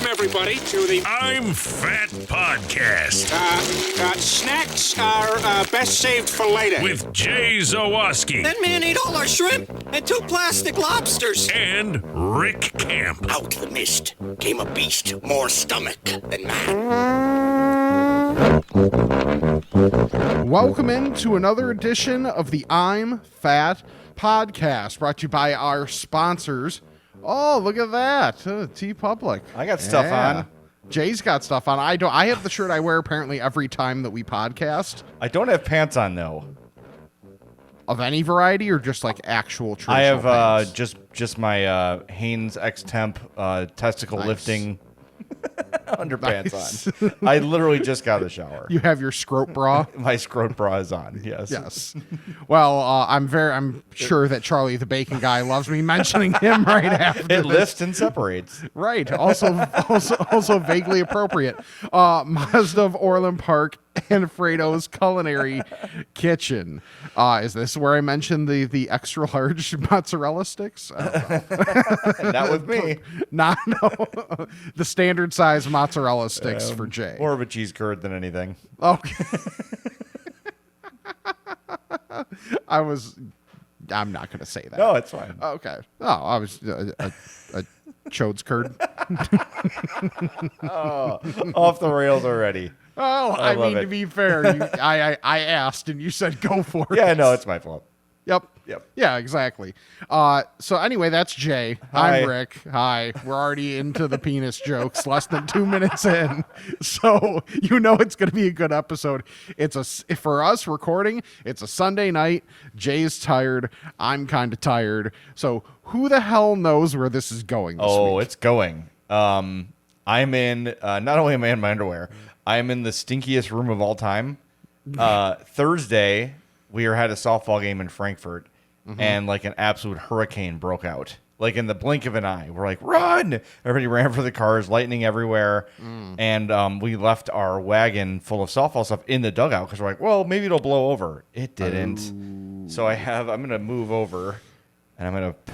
everybody, to the I'm Fat Podcast. Snacks are best saved for later. With Jay Zawoski. That man ate all our shrimp and 2 plastic lobsters. And Rick Camp. Out of the mist came a beast more stomach than man. Welcome into another edition of the I'm Fat Podcast, brought to you by our sponsors. Oh, look at that. T-Public. I got stuff on. Jay's got stuff on. I don't. I have the shirt I wear apparently every time that we podcast. I don't have pants on, though. Of any variety or just like actual traditional I have pants? just my Hanes X-Temp testicle lifting underpants on. I literally just got out of the shower. You have your scrote bra? My scrote bra is on, yes. Yes. Well, I'm sure that Charlie the Bacon Guy loves me mentioning him right after It this. lifts and separates. Right. Also vaguely appropriate. Mazda of Orland Park and Frato's Culinary Kitchen. Is this where I mentioned the extra large mozzarella sticks? Not with me. No. The standard size mozzarella sticks for Jay. More of a cheese curd than anything. Okay. I'm not going to say that. No, it's fine. Okay. Oh, I was a Chode's curd. Oh, off the rails already. Oh, I love mean, it. to be fair, I asked and you said go for it. Yeah, no, it's my fault. Yep. Yep. Yeah, exactly. So anyway, that's Jay. Hi. I'm Rick. Hi. We're already into the penis jokes, less than 2 minutes in. So you know it's going to be a good episode. For us recording, it's a Sunday night. Jay's tired. I'm kind of tired. So who the hell knows where this is going this week? It's going. I'm in, not only am I in my underwear, I'm in the stinkiest room of all time. Thursday, we had a softball game in Frankfurt, and like an absolute hurricane broke out. Like in the blink of an eye. We're like, run! Everybody ran for the cars, lightning everywhere. And we left our wagon full of softball stuff in the dugout because we're like, well, maybe it'll blow over. It didn't. So I'm going to move over, and I'm going to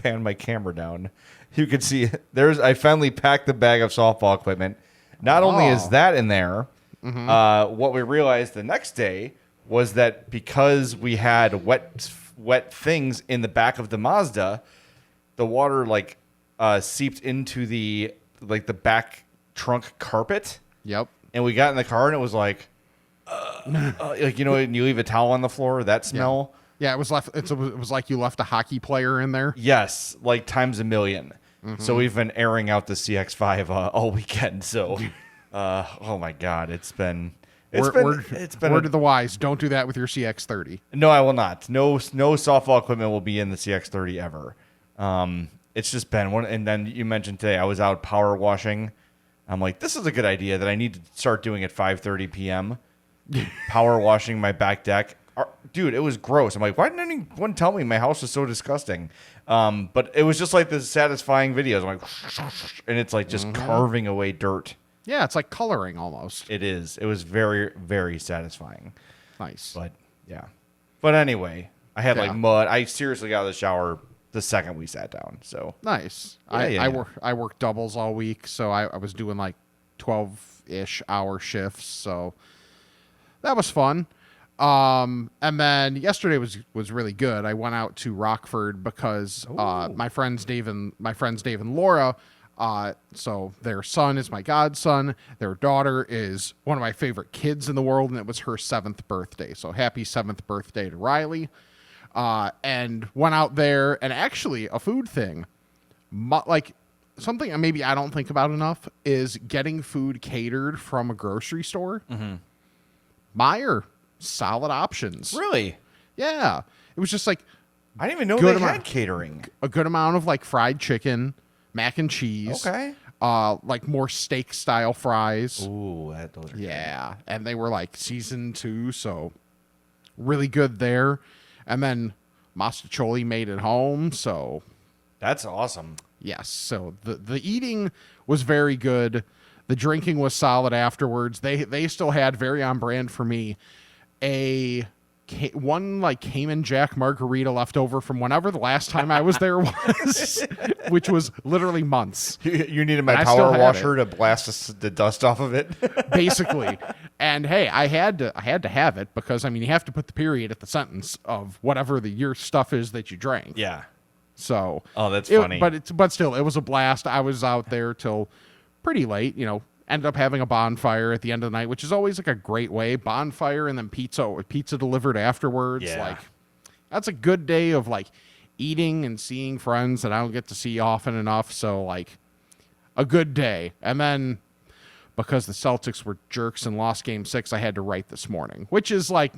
pan my camera down. You can see I finally packed the bag of softball equipment. Not only is that in there, what we realized the next day was that because we had wet things in the back of the Mazda, the water seeped into the back trunk carpet. Yep. And we got in the car and it was like when you leave a towel on the floor, that smell. Yeah, it was like you left a hockey player in there. Yes, like times a million. So we've been airing out the CX-5 all weekend. So, oh my God, it's been Word to the wise: don't do that with your CX-30. No, I will not. No softball equipment will be in the CX-30 ever. It's just been one. And then you mentioned today I was out power washing. I'm like, this is a good idea that I need to start doing at 5:30 p.m. Power washing my back deck. Dude, it was gross. I'm like, why didn't anyone tell me my house was so disgusting? But it was just like this satisfying videos. I'm like, and it's like just carving away dirt. Yeah, it's like coloring almost. It is. It was very, very satisfying. Nice. But yeah. But anyway, I had like mud. I seriously got out of the shower the second we sat down. So nice. Yeah, I worked doubles all week, so I was doing like 12-ish hour shifts. So that was fun. And then yesterday was really good. I went out to Rockford because my friends Dave and Laura. So their son is my godson. Their daughter is one of my favorite kids in the world, and it was her 7th birthday. So happy 7th birthday to Riley. And went out there, and actually a food thing, like something maybe I don't think about enough is getting food catered from a grocery store. Meijer, solid options. really, Yeah. It was just like I didn't even know Good they amount. had catering. a good amount of like fried chicken, mac and cheese. Okay. Like more steak style fries. Ooh, those are Yeah. And they were like seasoned too, so really good there. And then mastacholi made at home, so That's awesome. yes. So the eating was very good. The drinking was solid afterwards. They still had very on brand for me a like Cayman Jack margarita left over from whenever the last time I was there was, which was literally months. You needed my And I still power had washer to blast the dust off of it. Basically. And hey, I had to have it because I mean you have to put the period at the sentence of whatever your stuff is that you drank. Yeah. So That's funny. But still, it was a blast. I was out there till pretty late. Ended up having a bonfire at the end of the night, which is always like a great way. Bonfire and then pizza delivered afterwards. Yeah. Like that's a good day of like eating and seeing friends that I don't get to see often enough. So like a good day. And then because the Celtics were jerks and lost Game 6, I had to write this morning, which is like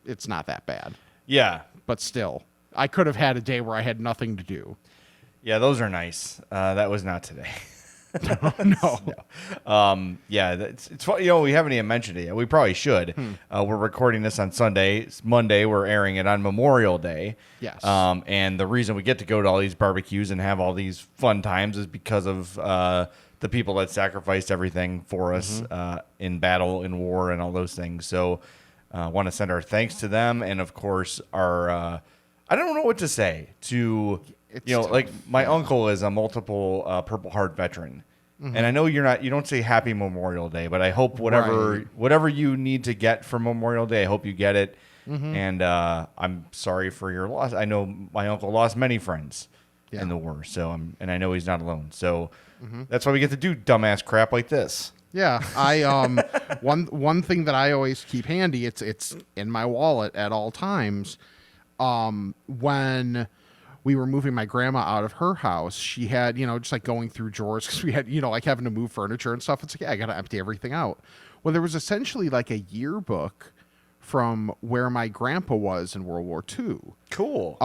it's not that bad. Yeah. But still, I could have had a day where I had nothing to do. Yeah, those are nice. That was not today. No. Yeah, it's fun. We haven't even mentioned it yet. We probably should. We're recording this on Sunday. It's Monday. We're airing it on Memorial Day. Yes. And the reason we get to go to all these barbecues and have all these fun times is because of the people that sacrificed everything for us in battle, in war, and all those things. So I want to send our thanks to them. And, of course, our I don't know what to say to... like my uncle is a multiple Purple Heart veteran, and I know you don't say Happy Memorial Day, but I hope whatever you need to get for Memorial Day, I hope you get it. And I'm sorry for your loss. I know my uncle lost many friends in the war, and I know he's not alone. So that's why we get to do dumbass crap like this. Yeah, I one thing that I always keep handy, it's in my wallet at all times. When we were moving my grandma out of her house, she had, just like going through drawers because we had, like having to move furniture and stuff. It's like, yeah, I got to empty everything out. Well, there was essentially like a yearbook from where my grandpa was in World War II. Cool.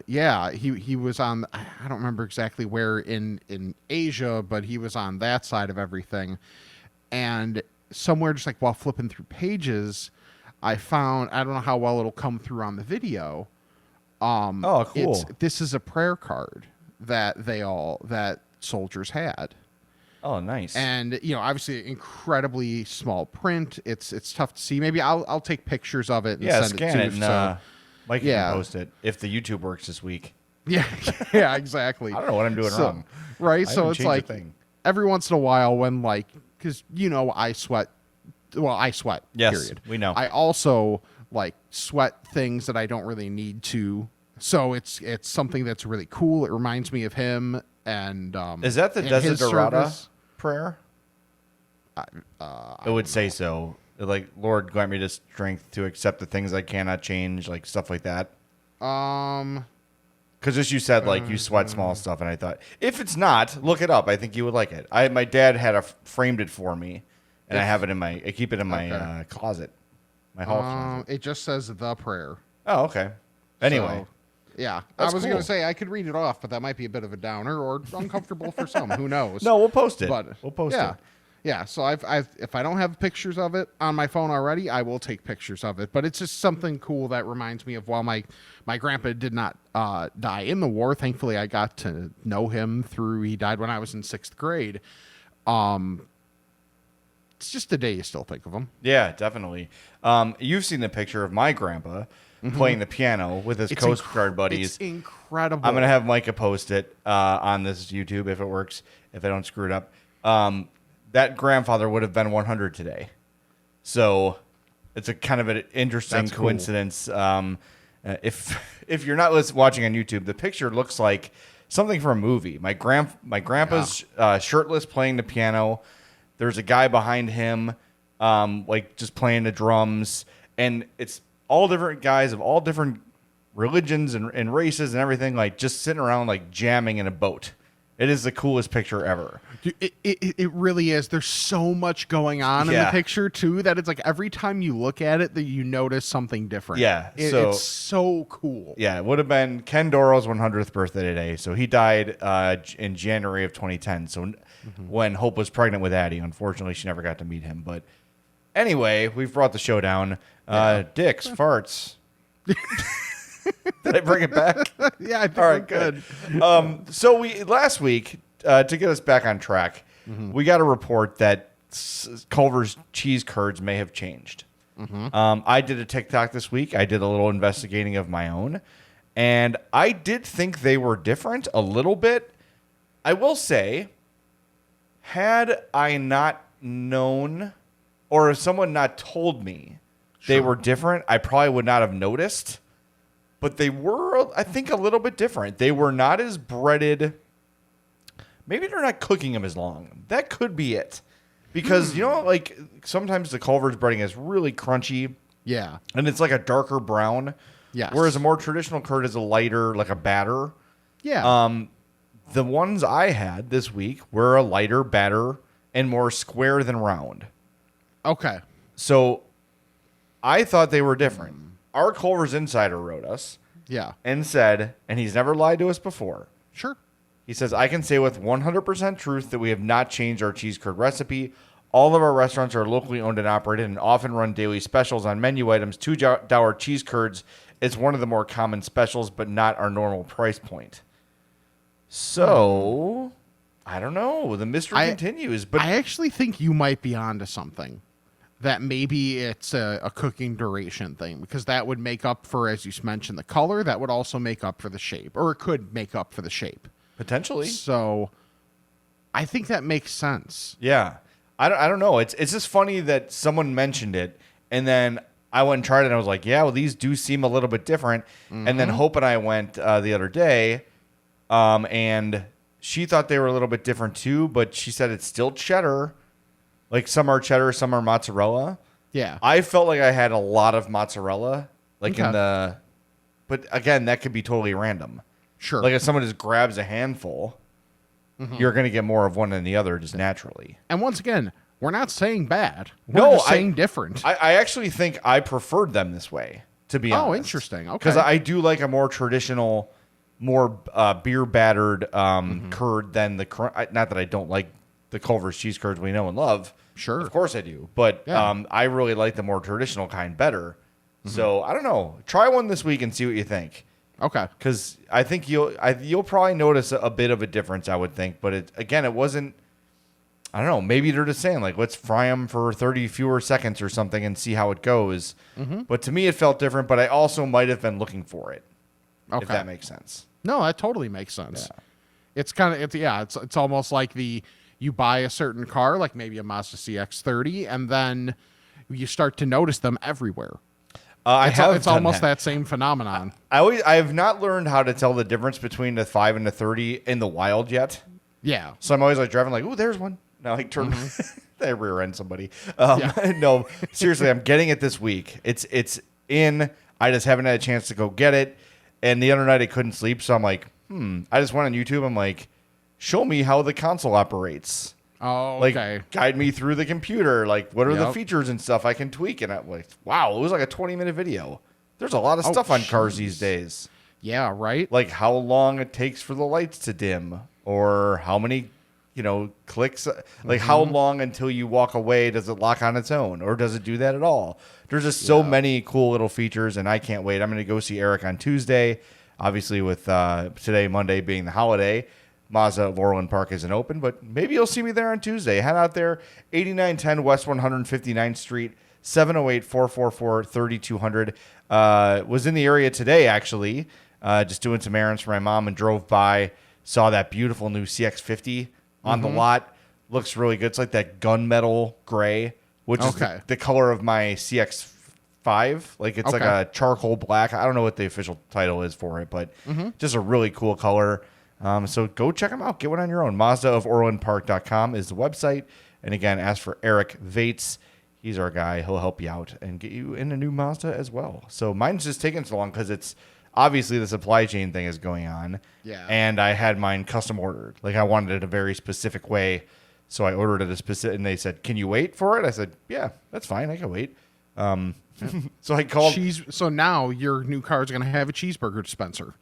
Yeah, he was on, I don't remember exactly where in Asia, but he was on that side of everything. And somewhere just like while flipping through pages, I found, I don't know how well it'll come through on the video. Cool. This is a prayer card that soldiers had. Oh, nice. And obviously incredibly small print. It's tough to see. Maybe I'll take pictures of it and send scan it it, to and Mike can post it if the YouTube works this week. Yeah, yeah, exactly. I don't know what I'm doing wrong. Right, I so haven't it's changed like a thing. every once in a while when like because I sweat. Well, I sweat. Yes, period. we know. I also like sweat things that I don't really need to. So it's something that's really cool. It reminds me of him. And is that the and his Desiderata service. prayer? It would say so. Like, Lord, grant me the strength to accept the things I cannot change, like stuff like that. Because as you said, like you sweat small stuff, and I thought if it's not, look it up. I think you would like it. My dad had framed it for me, and I have it I keep it in my closet, my hall closet. It just says the prayer. Oh, okay. Anyway. So, yeah, That's I was cool. going to say I could read it off, but that might be a bit of a downer or uncomfortable for some. Who knows? No, we'll post it. But We'll post yeah. it. Yeah, so if I don't have pictures of it on my phone already, I will take pictures of it. But it's just something cool that reminds me of while my grandpa did not die in the war. Thankfully, I got to know him he died when I was in 6th grade. It's just a day you still think of him. Yeah, definitely. You've seen the picture of my grandpa playing the piano with his Coast Guard buddies. It's incredible. I'm going to have Micah post it on this YouTube if it works, if I don't screw it up. That grandfather would have been 100 today. So it's a kind of an interesting That's cool. coincidence. If you're not watching on YouTube, the picture looks like something from a movie. My grandpa's shirtless playing the piano. There's a guy behind him, like just playing the drums, and it's all different guys of all different religions and races and everything, like just sitting around like jamming in a boat. It is the coolest picture ever. Dude, it really is. There's so much going on in the picture too that it's like every time you look at it that you notice something different. Yeah, it's so cool. Yeah, it would have been Ken Doro's 100th birthday today. So he died in January of 2010. So when Hope was pregnant with Addie, unfortunately she never got to meet him. But anyway, we've brought the show down. Dicks, farts. Did I bring it back? Yeah, I think all right, good. So last week, to get us back on track, we got a report that Culver's cheese curds may have changed. I did a TikTok this week. I did a little investigating of my own, and I did think they were different a little bit. I will say, had I not known, or if someone not told me they were different, I probably would not have noticed. But they were, I think, a little bit different. They were not as breaded. Maybe they're not cooking them as long. That could be it. Because, like sometimes the Culver's breading is really crunchy. Yeah. And it's like a darker brown. Yes. Whereas a more traditional curd is a lighter, like a batter. Yeah. The ones I had this week were a lighter batter and more square than round. Okay. So I thought they were different. Our Culver's insider wrote us Yeah. and said, and he's never lied to us before. Sure. He says, I can say with 100% truth that we have not changed our cheese curd recipe. All of our restaurants are locally owned and operated and often run daily specials on menu items. $2 cheese curds is one of the more common specials, but not our normal price point. So, I don't know. The mystery continues. But I actually think you might be onto something. That maybe it's a cooking duration thing, because that would make up for, as you mentioned, the color. That would also make up for the shape, or it could make up for the shape. potentially. So I think that makes sense. Yeah. I don't know. It's just funny that someone mentioned it, and then I went and tried it, and I was like, yeah, well, these do seem a little bit different. Mm-hmm. And then Hope and I went the other day, and she thought they were a little bit different too, but she said it's still cheddar. Like some are cheddar, some are mozzarella. Yeah. I felt like I had a lot of mozzarella, like in the, but again, that could be totally random. Sure. Like if someone just grabs a handful, you're going to get more of one than the other just naturally. And once again, we're not saying bad. We're just saying different. I actually think I preferred them this way, to be honest. Oh, interesting. Okay. Because I do like a more traditional, more beer battered curd than the, not that I don't like the Culver's cheese curds we know and love. Sure. Of course I do. But I really like the more traditional kind better. So I don't know. Try one this week and see what you think. Okay. Because I think you'll probably notice a bit of a difference, I would think. But it wasn't, I don't know, maybe they're just saying, like, let's fry them for 30 fewer seconds or something and see how it goes. But to me, it felt different, but I also might have been looking for it, if that makes sense. No, that totally makes sense. Yeah. It's kind of, it's almost like you buy a certain car, like maybe a Mazda CX-30, and then you start to notice them everywhere. It's almost that same phenomenon. I have not learned how to tell the difference between the 5 and the 30 in the wild yet. Yeah. So I'm always like driving like, ooh, there's one. Now I turn, I rear end somebody. No, seriously, I'm getting it this week. It's in. I just haven't had a chance to go get it. And the other night I couldn't sleep, so I'm like, I just went on YouTube. I'm like, show me how the console operates. Oh, like, okay. guide me through the computer. Like, what are the features and stuff I can tweak? And I'm like, wow, it was like a 20-minute video. There's a lot of stuff on cars these days. Yeah, right? Like how long it takes for the lights to dim, or how many, clicks. Like how long until you walk away does it lock on its own, or does it do that at all? There's just so many cool little features, and I can't wait. I'm going to go see Eric on Tuesday. Obviously, with today, Monday, being the holiday. Mazda of Orland Park isn't open, but maybe you'll see me there on Tuesday. Head out there, 8910 West 159th Street, 708-444-3200. Was in the area today, actually, just doing some errands for my mom, and drove by, saw that beautiful new CX-50 on the lot. Looks really good. It's like that gunmetal gray, which is the color of my CX-5. Like it's like a charcoal black. I don't know what the official title is for it, but just a really cool color. So go check them out. Get one on your own. MazdaofOrlandPark.com is the website. And again, ask for Eric Vates. He's our guy. He'll help you out and get you in a new Mazda as well. So mine's just taking so long because it's obviously the supply chain thing is going on. Yeah. And I had mine custom ordered. Like I wanted it a very specific way. So I ordered it a specific, and they said, "Can you wait for it?" I said, "Yeah, that's fine. I can wait." So I called. So now your new car is going to have a cheeseburger dispenser.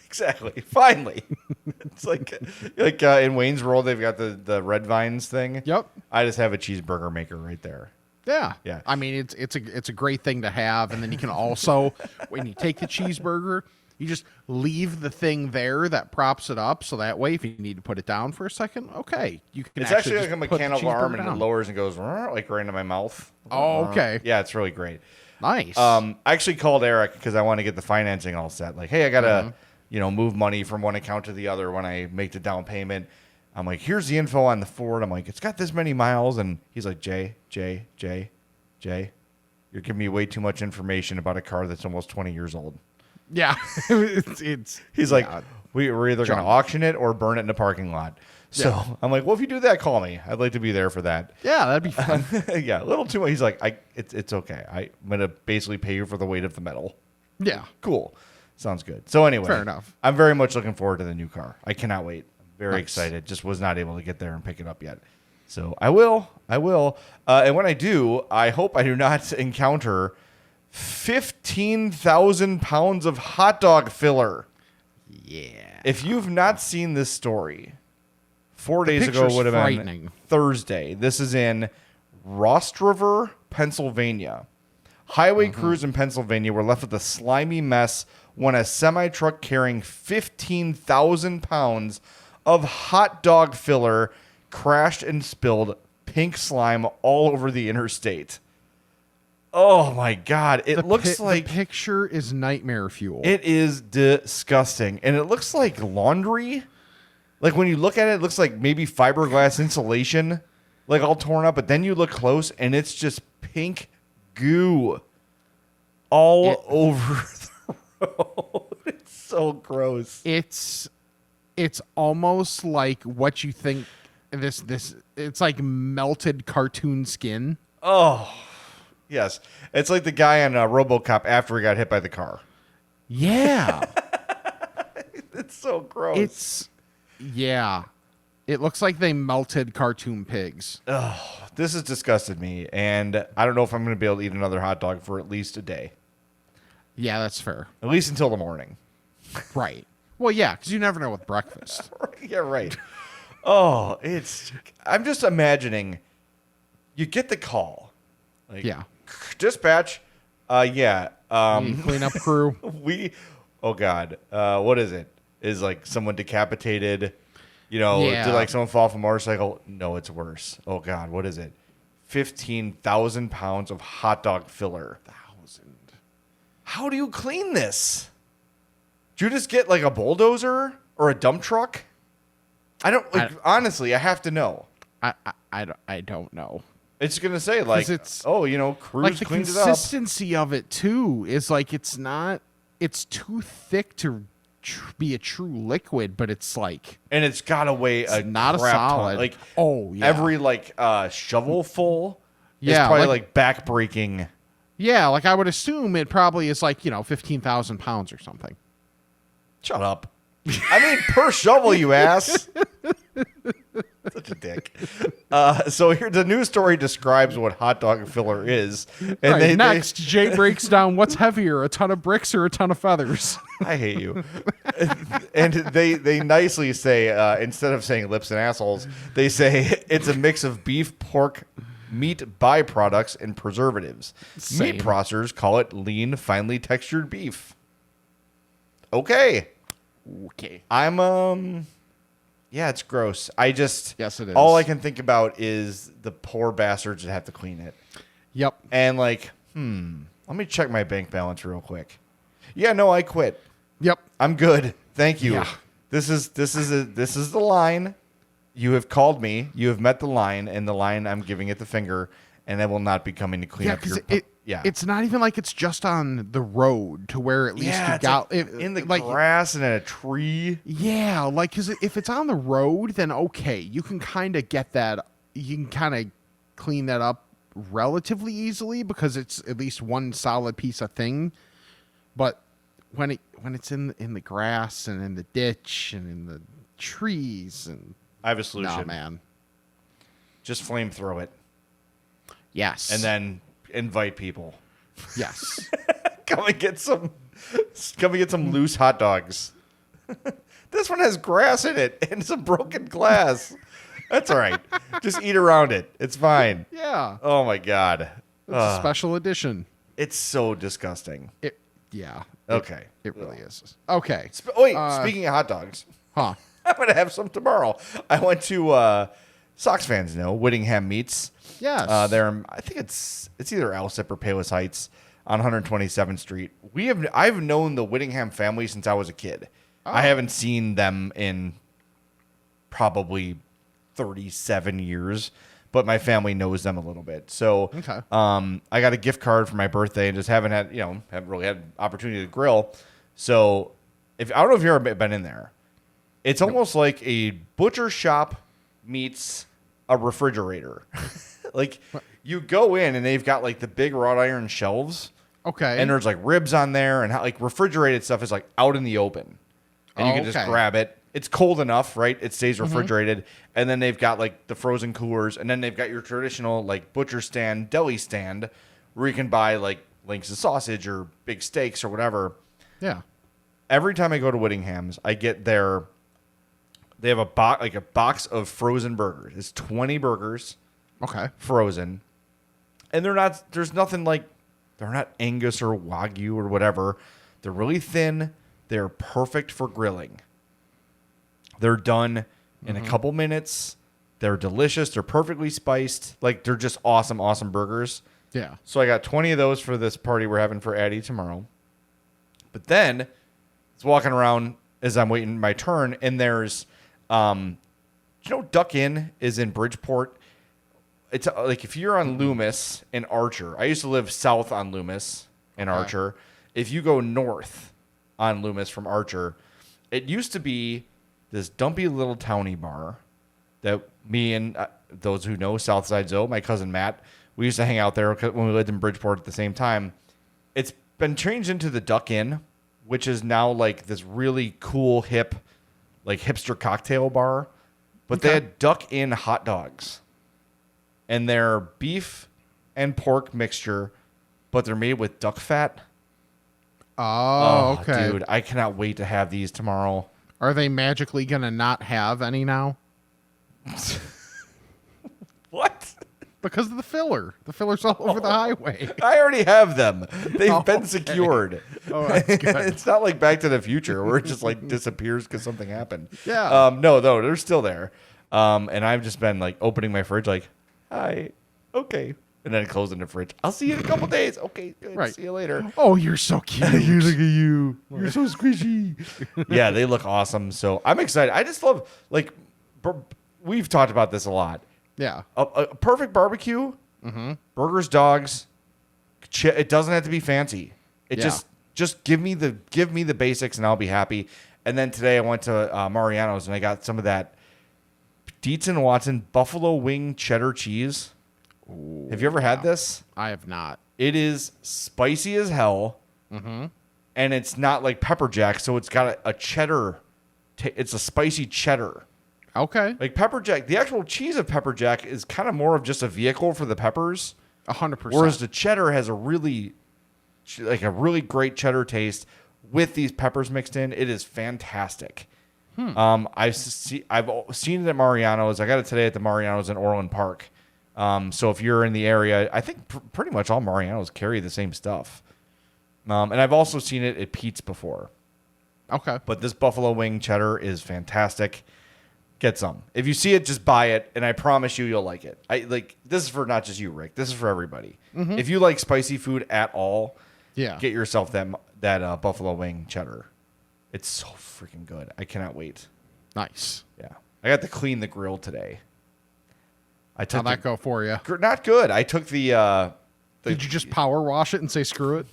Exactly. Finally. It's like in Wayne's World, they've got the red vines thing. Yep. I just have a cheeseburger maker right there. Yeah. Yeah. I mean, it's a great thing to have, and then you can also, when you take the cheeseburger, You just leave the thing there that props it up, so that way if you need to put it down for a second, okay, you can. It's actually like just a put the mechanical arm, cheeseburger and it down. lowers and goes like right into my mouth. Oh, okay. Yeah, it's really great. Nice. I actually called Eric because I want to get the financing all set. Like, hey, I gotta, move money from one account to the other when I make the down payment. I'm like, here's the info on the Ford. I'm like, it's got this many miles, and he's like, Jay, you're giving me way too much information about a car that's almost 20 years old. Yeah, it's He's like, we're either going to junk. auction it or burn it in a parking lot. So Yeah. I'm like, well, if you do that, call me. I'd like to be there for that. yeah, that'd be fun. Yeah, a little too much. He's like, it's okay. I'm going to basically pay you for the weight of the metal. Yeah, Cool. Sounds good. So anyway, Fair enough. I'm very much looking forward to the new car. I cannot wait. I'm very Nice. excited. Just was not able to get there and pick it up yet. So I will. And when I do, I hope I do not encounter 15,000 pounds of hot dog filler. yeah. If you've not seen this story, 4 days ago picture's would have been frightening. Thursday. This is in Rosebud, Pennsylvania. Highway crews in Pennsylvania were left with a slimy mess when a semi-truck carrying 15,000 pounds of hot dog filler crashed and spilled pink slime all over the interstate. Oh my God. It looks like the picture is nightmare fuel. it is disgusting. And it looks like laundry. Like when you look at it, it looks like maybe fiberglass insulation, like all torn up. But then you look close and it's just pink goo all over the road. It's so gross. It's almost like what you think this it's like melted cartoon skin. Oh, yes. It's like the guy on RoboCop after he got hit by the car. Yeah. It's so gross. Yeah. It looks like they melted cartoon pigs. This has disgusted me. And I don't know if I'm going to be able to eat another hot dog for at least a day. Yeah, that's fair. At least until the morning. Right. Well, yeah, because you never know with breakfast. Yeah, right. Oh, I'm just imagining you get the call. Like, Yeah. dispatch. Yeah. Cleanup crew. Oh God. What is it? Is like someone decapitated? Yeah. Did like someone fall off a motorcycle? No, it's worse. Oh God, what is it? 15,000 pounds of hot dog filler. How do you clean this? Do you just get like a bulldozer or a dump truck? Honestly, I have to know. I don't know. It's gonna say like, 'Cause it's- Cruise Like the cleans it up. consistency of it too is like it's too thick to be a true liquid, but it's like And it's got to weigh a not a crap ton. solid. Like Oh, yeah. every shovel full is Yeah, probably like- like back breaking. Yeah, like I would assume it probably is like 15,000 pounds or something. Shut up. I mean per shovel, you ass. Such a dick. So here the news story describes what hot dog filler is. And Next, Jay breaks down what's heavier, a ton of bricks or a ton of feathers. I hate you. And they nicely say, instead of saying lips and assholes, they say it's a mix of beef, pork, meat byproducts, and preservatives. Same. Meat processors call it lean, finely textured beef. Okay. Okay. Yeah, it's gross. Yes, it is. All I can think about is the poor bastards that have to clean it. Yep. And let me check my bank balance real quick. Yeah, no, I quit. Yep. I'm good. Thank you. Yeah. This is the line. You have called me. You have met the line, and the line I'm giving it the finger, and I will not be coming to clean Yeah, up your. because Yeah, it's not even like it's just on the road to where at least you it's got like in the grass and in a tree. Yeah, like because if it's on the road, then okay, you can kind of get that. You can kind of clean that up relatively easily because it's at least one solid piece of thing. But when it's in the grass and in the ditch and in the trees and I have a solution. nah, man. Just flamethrow it, Yes, and then invite people. yes. Come and get some loose hot dogs. This one has grass in it and some broken glass. That's all right. Just eat around it. It's fine. Yeah, Oh my God. it's a special edition. It's so disgusting. Yeah. Okay. It really is. Okay. Speaking of hot dogs, Huh. I'm gonna have some tomorrow. I went to Sox fans know Whittingham Meats. Yes. I think it's either Alsip or Palos Heights on 127th Street. I've known the Whittingham family since I was a kid. I haven't seen them in probably 37 years, but my family knows them a little bit. So, Okay. I got a gift card for my birthday and just haven't really had opportunity to grill. So, I don't know if you've ever been in there. It's almost like a butcher shop meets a refrigerator. Like you go in and they've got like the big wrought iron shelves. Okay. And there's like ribs on there and like refrigerated stuff is like out in the open. And you can just grab it. It's cold enough, right? It stays refrigerated. And then they've got like the frozen coolers. And then they've got your traditional like butcher stand, deli stand where you can buy like links of sausage or big steaks or whatever. Yeah. Every time I go to Whittingham's, I get their... They have a box of frozen burgers. It's 20 burgers. Okay. Frozen. And they're not Angus or Wagyu or whatever. They're really thin. They're perfect for grilling. They're done in a couple minutes. They're delicious. They're perfectly spiced. Like they're just awesome, awesome burgers. Yeah. So I got 20 of those for this party we're having for Addie tomorrow. But then it's walking around as I'm waiting my turn, and there's Duck Inn is in Bridgeport. It's like if you're on Loomis and Archer. I used to live south on Loomis and Archer. If you go north on Loomis from Archer, it used to be this dumpy little towny bar that me and those who know Southside Zoe, my cousin Matt, we used to hang out there when we lived in Bridgeport at the same time. It's been changed into the Duck Inn, which is now like this really cool, hip, like hipster cocktail bar. But they had Duck Inn hot dogs. And they're beef and pork mixture, but they're made with duck fat. Oh, okay. Dude, I cannot wait to have these tomorrow. Are they magically going to not have any now? What? Because of the filler. The filler's all over the highway. I already have them. They've been secured. Oh, that's good. It's not like Back to the Future where it just like disappears because something happened. Yeah. No, they're still there. And I've just been like opening my fridge like, hi, okay. And then closing the fridge. I'll see you in a couple days. Okay, good. Right. See you later. Oh, you're so cute. Look at you. You're so squishy. Yeah, they look awesome. So I'm excited. I just love, like, we've talked about this a lot. Yeah. A perfect barbecue, burgers, dogs. It doesn't have to be fancy. It just give me the basics and I'll be happy. And then today I went to Mariano's and I got some of that Dietz and Watson buffalo wing cheddar cheese. Ooh, have you ever had this? I have not. It is spicy as hell, and it's not like pepper jack, so it's got a cheddar. It's a spicy cheddar. Okay. Like pepper jack, the actual cheese of pepper jack is kind of more of just a vehicle for the peppers. 100%. Whereas the cheddar has a really great cheddar taste with these peppers mixed in. It is fantastic. I've seen it at Mariano's. I got it today at the Mariano's in Orland Park. So if you're in the area, I think pretty much all Mariano's carry the same stuff. And I've also seen it at Pete's before. Okay. But this buffalo wing cheddar is fantastic. Get some. If you see it, just buy it, and I promise you'll like it. This is for not just you, Rick. This is for everybody. If you like spicy food at all, get yourself that buffalo wing cheddar. It's so freaking good. I cannot wait. Nice. Yeah. I got to clean the grill today. How'd that go for you? Not good. I took the Did you just power wash it and say screw it?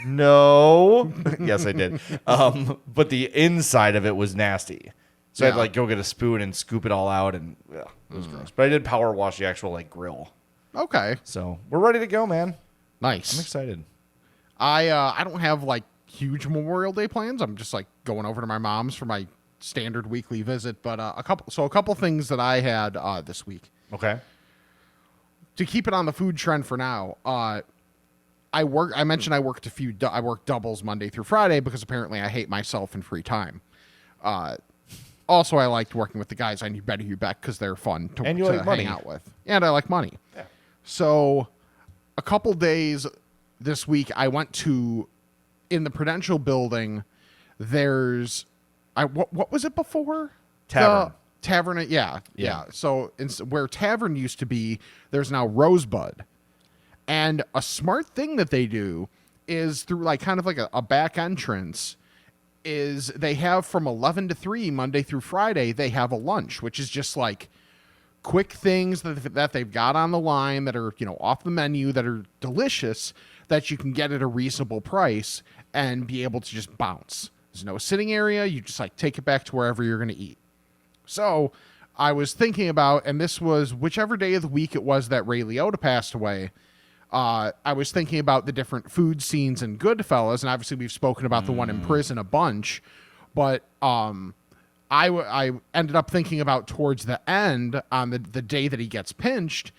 No. Yes, I did. But the inside of it was nasty. So I had to go get a spoon and scoop it all out, and it was gross. But I did power wash the actual grill. Okay. So we're ready to go, man. Nice. I'm excited. I don't have huge Memorial Day plans. I'm just going over to my mom's for my standard weekly visit. But a couple things that I had this week. Okay. To keep it on the food trend for now, I mentioned I work doubles Monday through Friday because apparently I hate myself in free time. Also, I liked working with the guys I knew better you back because they're fun to hang out with, and I like money. Yeah. So, a couple days this week, I went to in the Prudential building, there's, what was it before? Tavern. The Tavern, yeah. So where Tavern used to be, there's now Rosebud. And a smart thing that they do is through like kind of like a back entrance is they have from 11 to 3 Monday through Friday, they have a lunch, which is just like quick things that they've got on the line that are, off the menu that are delicious that you can get at a reasonable price and be able to just bounce. There's no sitting area. You just like take it back to wherever you're going to eat. So I was thinking about, and this was whichever day of the week it was that Ray Liotta passed away. I was thinking about the different food scenes in Goodfellas, and obviously we've spoken about the one in prison a bunch, but I ended up thinking about towards the end on the day that he gets pinched,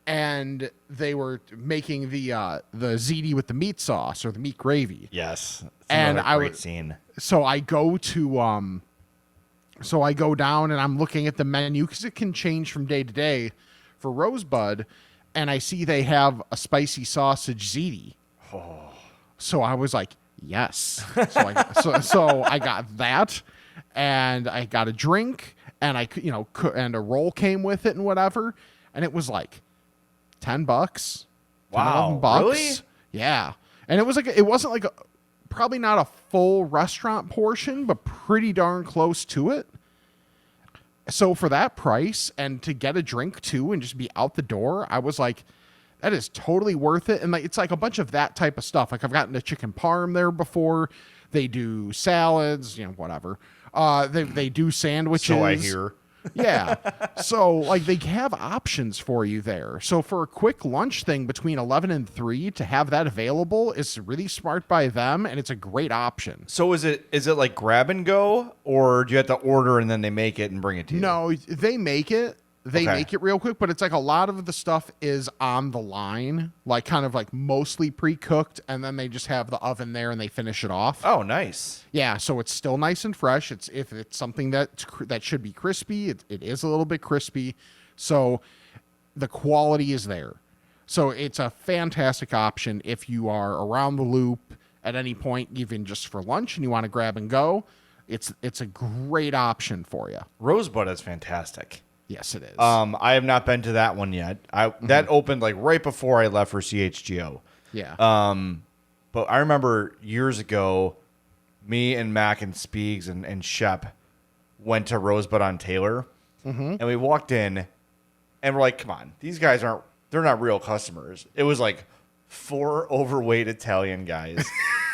and they were making the ziti with the meat sauce or the meat gravy. Yes, it's and another great scene. So I go to so I go down and I'm looking at the menu because it can change from day to day for Rosebud. And I see they have a spicy sausage ziti. Oh. So I was like, yes. So I got that, and I got a drink, and and a roll came with it and whatever, and it was like $10. Wow, $11. really? Yeah, and it wasn't like probably not a full restaurant portion, but pretty darn close to it. So for that price and to get a drink too and just be out the door, I was like, that is totally worth it. And like it's like a bunch of that type of stuff. Like I've gotten a chicken parm there before. They do salads, whatever. They do sandwiches. So I hear. Yeah. So like they have options for you there. So for a quick lunch thing between 11 and 3 to have that available is really smart by them, and it's a great option. So is it like grab and go, or do you have to order and then they make it and bring it to you? No, they make it. They Okay. make it real quick, but it's like a lot of the stuff is on the line, like kind of like mostly pre-cooked, and then they just have the oven there and they finish it off. Oh, nice. Yeah, so it's still nice and fresh. If it's something that should be crispy, it is a little bit crispy. So the quality is there. So it's a fantastic option if you are around the loop at any point, even just for lunch, and you want to grab and go. It's a great option for you. Rosebud is fantastic. Yes, it is. I have not been to that one yet. That opened like right before I left for CHGO. Yeah. But I remember years ago, me and Mac and Speegs and Shep went to Rosebud on Taylor, and we walked in, and we're like, "Come on, these guys they're not real customers." It was like 4 overweight Italian guys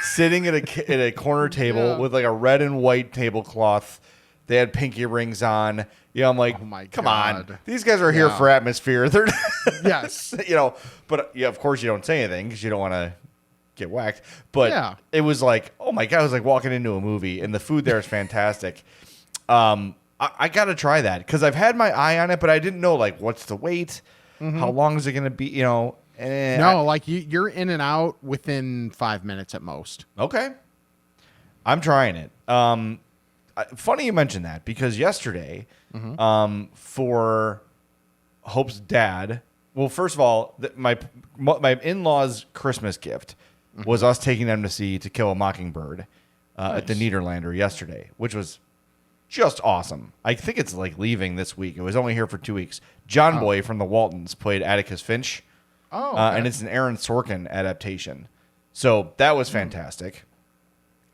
sitting at a corner table with like a red and white tablecloth. They had pinky rings on. I'm like, Oh my come God. on. These guys are here for atmosphere. They're Yes. But yeah, of course you don't say anything because you don't want to get whacked. But it was like, oh my God, it was like walking into a movie, and the food there is fantastic. I got to try that because I've had my eye on it, but I didn't know like what's the wait, how long is it going to be, No, like you're in and out within 5 minutes at most. Okay. I'm trying it. Funny you mentioned that because yesterday, for Hope's dad, well, first of all, my in-laws' Christmas gift was us taking them to see To Kill a Mockingbird at the Nederlander yesterday, which was just awesome. I think it's like leaving this week. It was only here for 2 weeks. John Boy from the Waltons played Atticus Finch. Oh, okay. And it's an Aaron Sorkin adaptation. So that was fantastic.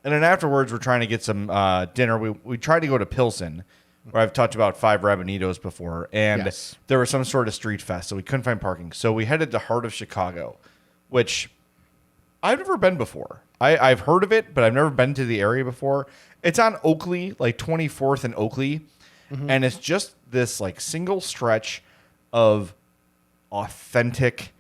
And then afterwards, we're trying to get some dinner. We tried to go to Pilsen, where I've talked about Five Rabanitos before, and there was some sort of street fest, so we couldn't find parking. So we headed to Heart of Chicago, which I've never been before. I've heard of it, but I've never been to the area before. It's on Oakley, like 24th and Oakley, and it's just this like single stretch of authentic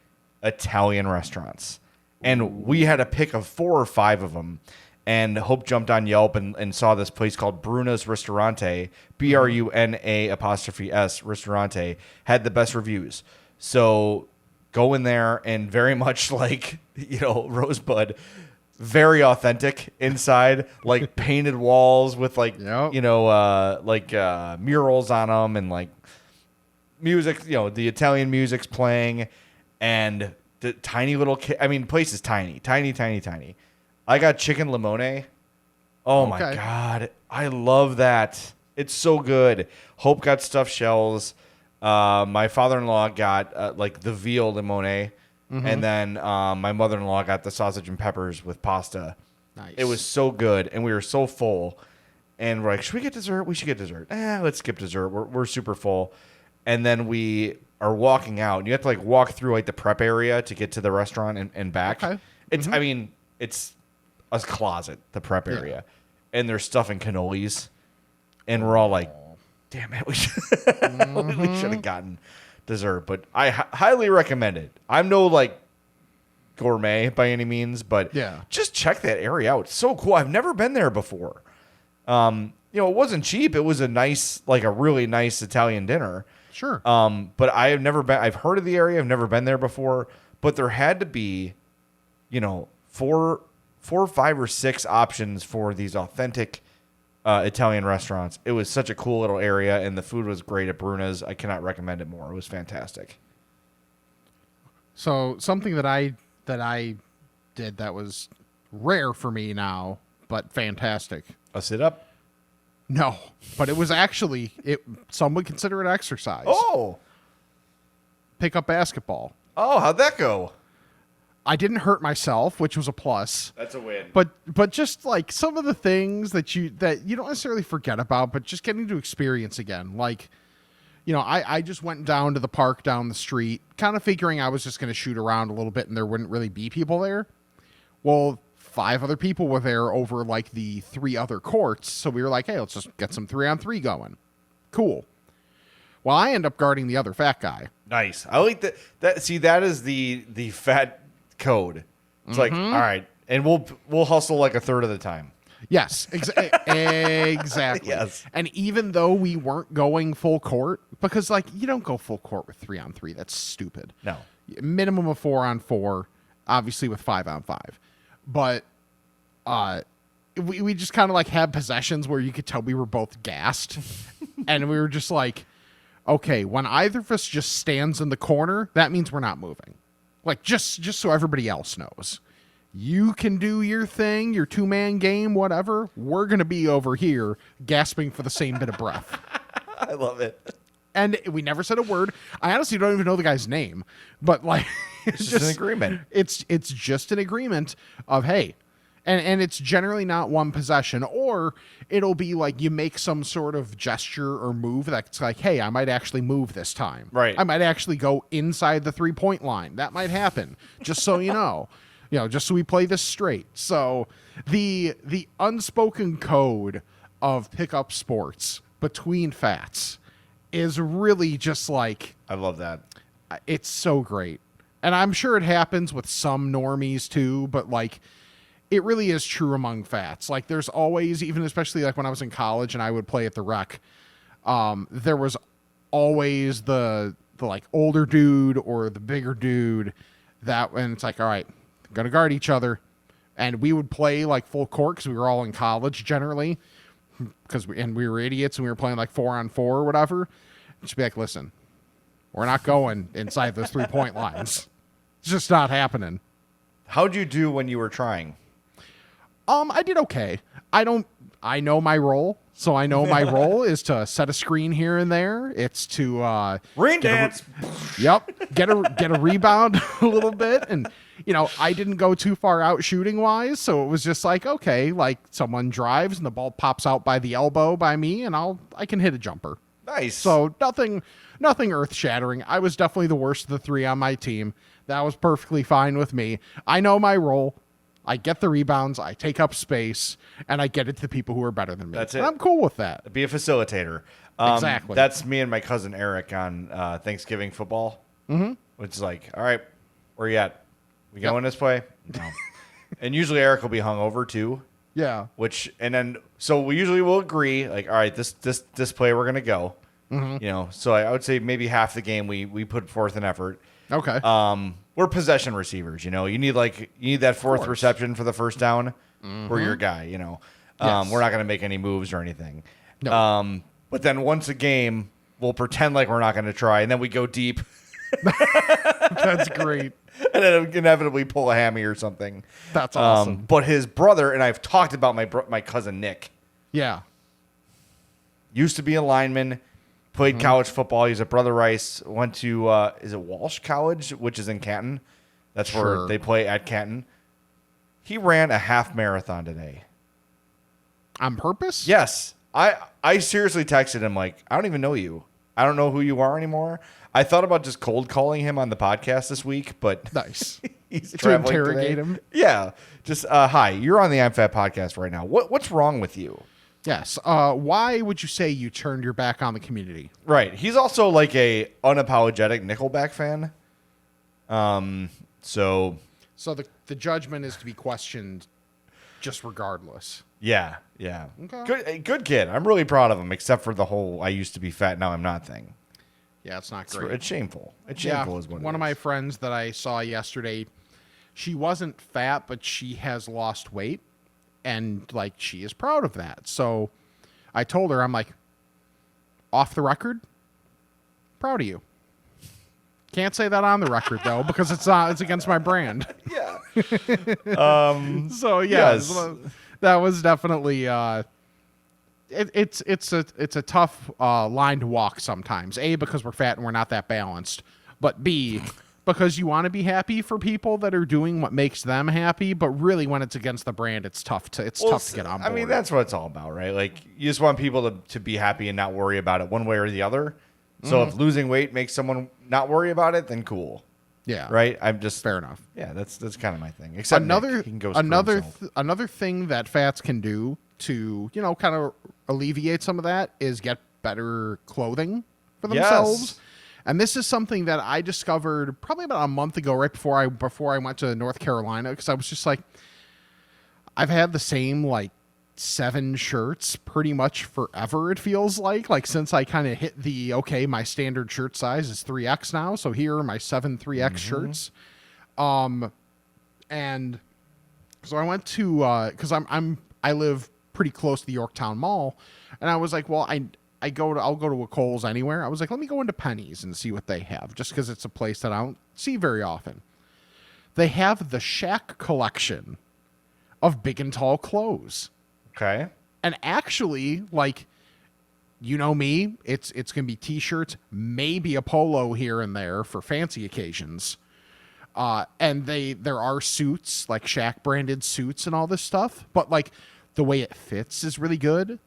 Italian restaurants. And we had a pick of 4 or 5 of them. And Hope jumped on Yelp and saw this place called Bruna's Ristorante, BRUNA''S Ristorante, had the best reviews. So go in there and very much like, Rosebud, very authentic inside, like painted walls with like, murals on them and like music, the Italian music's playing and the tiny little the place is tiny. I got chicken limone. Oh my Okay. God. I love that. It's so good. Hope got stuffed shells. My father-in-law got like the veal limone. And then my mother-in-law got the sausage and peppers with pasta. Nice. It was so good. And we were so full. And we're like, should we get dessert? We should get dessert. Let's skip dessert. We're super full. And then we are walking out. And you have to like walk through like the prep area to get to the restaurant and back. Okay. It's, I mean, it's a closet, the prep area. And they're stuffing cannolis. And we're all like, damn it, we should have gotten dessert. But I highly recommend it. I'm no like gourmet by any means, but just check that area out. It's so cool. I've never been there before. You know, it wasn't cheap. It was a nice, like a really nice Italian dinner. Sure. But I have never been. I've heard of the area. I've never been there before. But there had to be, you know, four, 5, or 6 options for these authentic Italian restaurants. It was such a cool little area, and the food was great at Bruna's. I cannot recommend it more. It was fantastic. So something that I did that was rare for me now, but fantastic. A sit up? No, but it was actually some would consider it exercise. Oh, Pick up basketball. how'd that go? I didn't hurt myself, which was a plus. That's a win. But just like some of the things that you don't necessarily forget about, but just getting to experience again. Like, you know, I just went down to the park down the street, kind of figuring I was just going to shoot around a little bit and there wouldn't really be people there. Well, 5 other people were there over like the 3 other courts. So we were like, hey, let's just get some 3-on-3 going. Cool. Well, I end up guarding the other fat guy. Nice. I like that. See, that is the fat code. It's like, all right, and we'll hustle like a third of the time. Yes, exactly. Yes. And even though we weren't going full court, because like you don't go full court with 3-on-3, that's stupid. No. Minimum of 4-on-4, obviously with 5-on-5. But we just kind of like had possessions where you could tell we were both gassed, and we were just like, okay, when either of us just stands in the corner, that means we're not moving. Like just so everybody else knows. You can do your thing, your 2-man game, whatever. We're going to be over here gasping for the same bit of breath. I love it. And we never said a word. I honestly don't even know the guy's name, but like It's just an agreement. It's just an agreement of, hey, and it's generally not one possession, or it'll be like you make some sort of gesture or move that's like, hey, I might actually move this time. Right. I might actually go inside the 3-point line. That might happen, just so you know. You know, just so we play this straight. So the unspoken code of pickup sports between fats is really just like, I love that. it's so great. And I'm sure it happens with some normies too, but like it really is true among fats. Like there's always, even especially like when I was in college and I would play at the rec, there was always the like older dude or the bigger dude and it's like, all right, gonna guard each other. And we would play like full court because we were all in college generally, because we were idiots and we were playing like 4-on-4 or whatever. Just be like, listen, we're not going inside those 3-point lines. It's just not happening. How'd you do when you were trying? I did okay. I know my role. So I know my role is to set a screen here and there. It's to Rain dance. Get a rebound a little bit. And you know, I didn't go too far out shooting wise, so it was just like, okay, like someone drives and the ball pops out by the elbow by me and I can hit a jumper. Nice. So nothing earth shattering. I was definitely the worst of the 3 on my team. That was perfectly fine with me. I know my role. I get the rebounds, I take up space, and I get it to the people who are better than me. That's it. And I'm cool with that. Be a facilitator. Exactly. That's me and my cousin Eric on Thanksgiving football. Mm-hmm. Which is like, all right, where you at? We going this way? No. And usually Eric will be hungover too. Yeah. So we usually will agree, like, all right, this play we're gonna go. Mm-hmm. You know, so I would say maybe half the game we put forth an effort. Okay. We're possession receivers, you know. You need that fourth reception for the first down. Mm-hmm. We're your guy, you know. Yes. We're not going to make any moves or anything. No. But then once a game, we'll pretend like we're not going to try, and then we go deep That's great. And then inevitably pull a hammy or something. That's awesome. But his brother, and I've talked about my cousin Nick, Yeah. used to be a lineman, played college football. He's a Brother Rice. Went to is it Walsh College, which is in Canton. That's where Sure. they play at Canton. He ran a half marathon today. On purpose? Yes. I seriously texted him like, I don't even know you. I don't know who you are anymore. I thought about just cold calling him on the podcast this week, but Nice. he's To traveling interrogate today. him? Yeah. Just hi, you're on the I'm Fat podcast right now. What's wrong with you? Yes. Why would you say you turned your back on the community? Right. He's also like a unapologetic Nickelback fan. So So the judgment is to be questioned just regardless. yeah. Okay. Good kid. I'm really proud of him, except for the whole I used to be fat, now I'm not thing. Yeah, it's not great. It's shameful. It's shameful is what one it of my is. friends that I saw yesterday, she wasn't fat, but she has lost weight, and like she is proud of that. So I told her, I'm like, off the record, proud of you. Can't say that on the record though, because it's against my brand. Yeah. So yeah, Yes. that was definitely it's a tough line to walk sometimes. A, because we're fat and we're not that balanced, but B, because you want to be happy for people that are doing what makes them happy, but really when it's against the brand, it's tough to get on board. I mean, that's what it's all about, right? Like, you just want people to be happy and not worry about it one way or the other. So if losing weight makes someone not worry about it, then cool, yeah, right? I'm just fair enough. Yeah, that's kind of my thing. Except Nick, he can go screw himself. Another thing that fats can do to kind of alleviate some of that is get better clothing for themselves. Yes. And this is something that I discovered probably about a month ago, right before I went to North Carolina, because I was just like, I've had the same like 7 shirts pretty much forever. It feels like since I kind of hit my standard shirt size is 3X now, so here are my 7 3X shirts. And so I went to because I live pretty close to the Yorktown Mall, and I was like, well, I'll go to a Kohl's anywhere. I was like, let me go into Penny's and see what they have, just because it's a place that I don't see very often. They have the Shaq collection of big and tall clothes. Okay. And actually, like, you know me, it's gonna be t-shirts, maybe a polo here and there for fancy occasions. And there are suits, like Shaq branded suits and all this stuff, but like the way it fits is really good.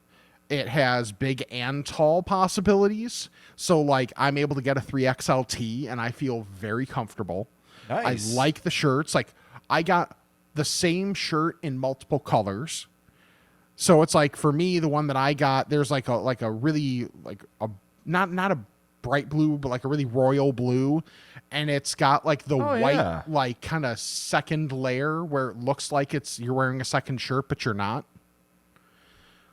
It has big and tall possibilities. So like I'm able to get a 3XLT and I feel very comfortable. Nice. I like the shirts. Like I got the same shirt in multiple colors. So it's like for me, the one that I got, there's like a really like a not a bright blue, but like a really royal blue, and it's got like the white like kind of second layer where it looks like you're wearing a second shirt, but you're not.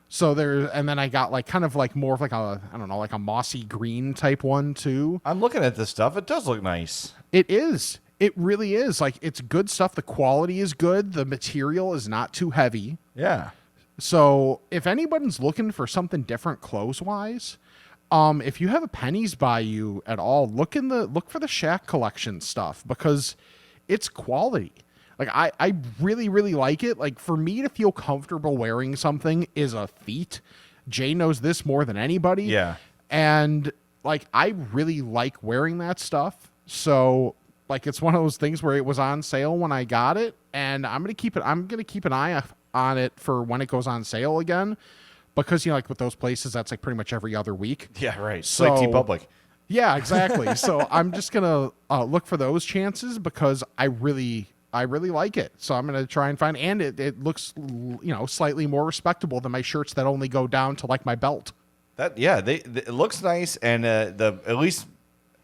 So and then I got like kind of like more of like like a mossy green type one too. I'm looking at this stuff. It does look nice. It is. It really is. Like it's good stuff. The quality is good. The material is not too heavy. Yeah. So if anybody's looking for something different clothes-wise, if you have a Penny's by you at all, look for the Shaq collection stuff because it's quality. Like I really, really like it. Like for me to feel comfortable wearing something is a feat. Jay knows this more than anybody. Yeah. And like I really like wearing that stuff. So like it's one of those things where it was on sale when I got it, and I'm gonna keep an eye on it for when it goes on sale again, because like with those places that's like pretty much every other week. Yeah, right. So, like T-Public. Yeah, exactly. So I'm just gonna look for those chances because I really like it. So I'm gonna try and find, and it looks slightly more respectable than my shirts that only go down to like my belt. It looks nice, and at least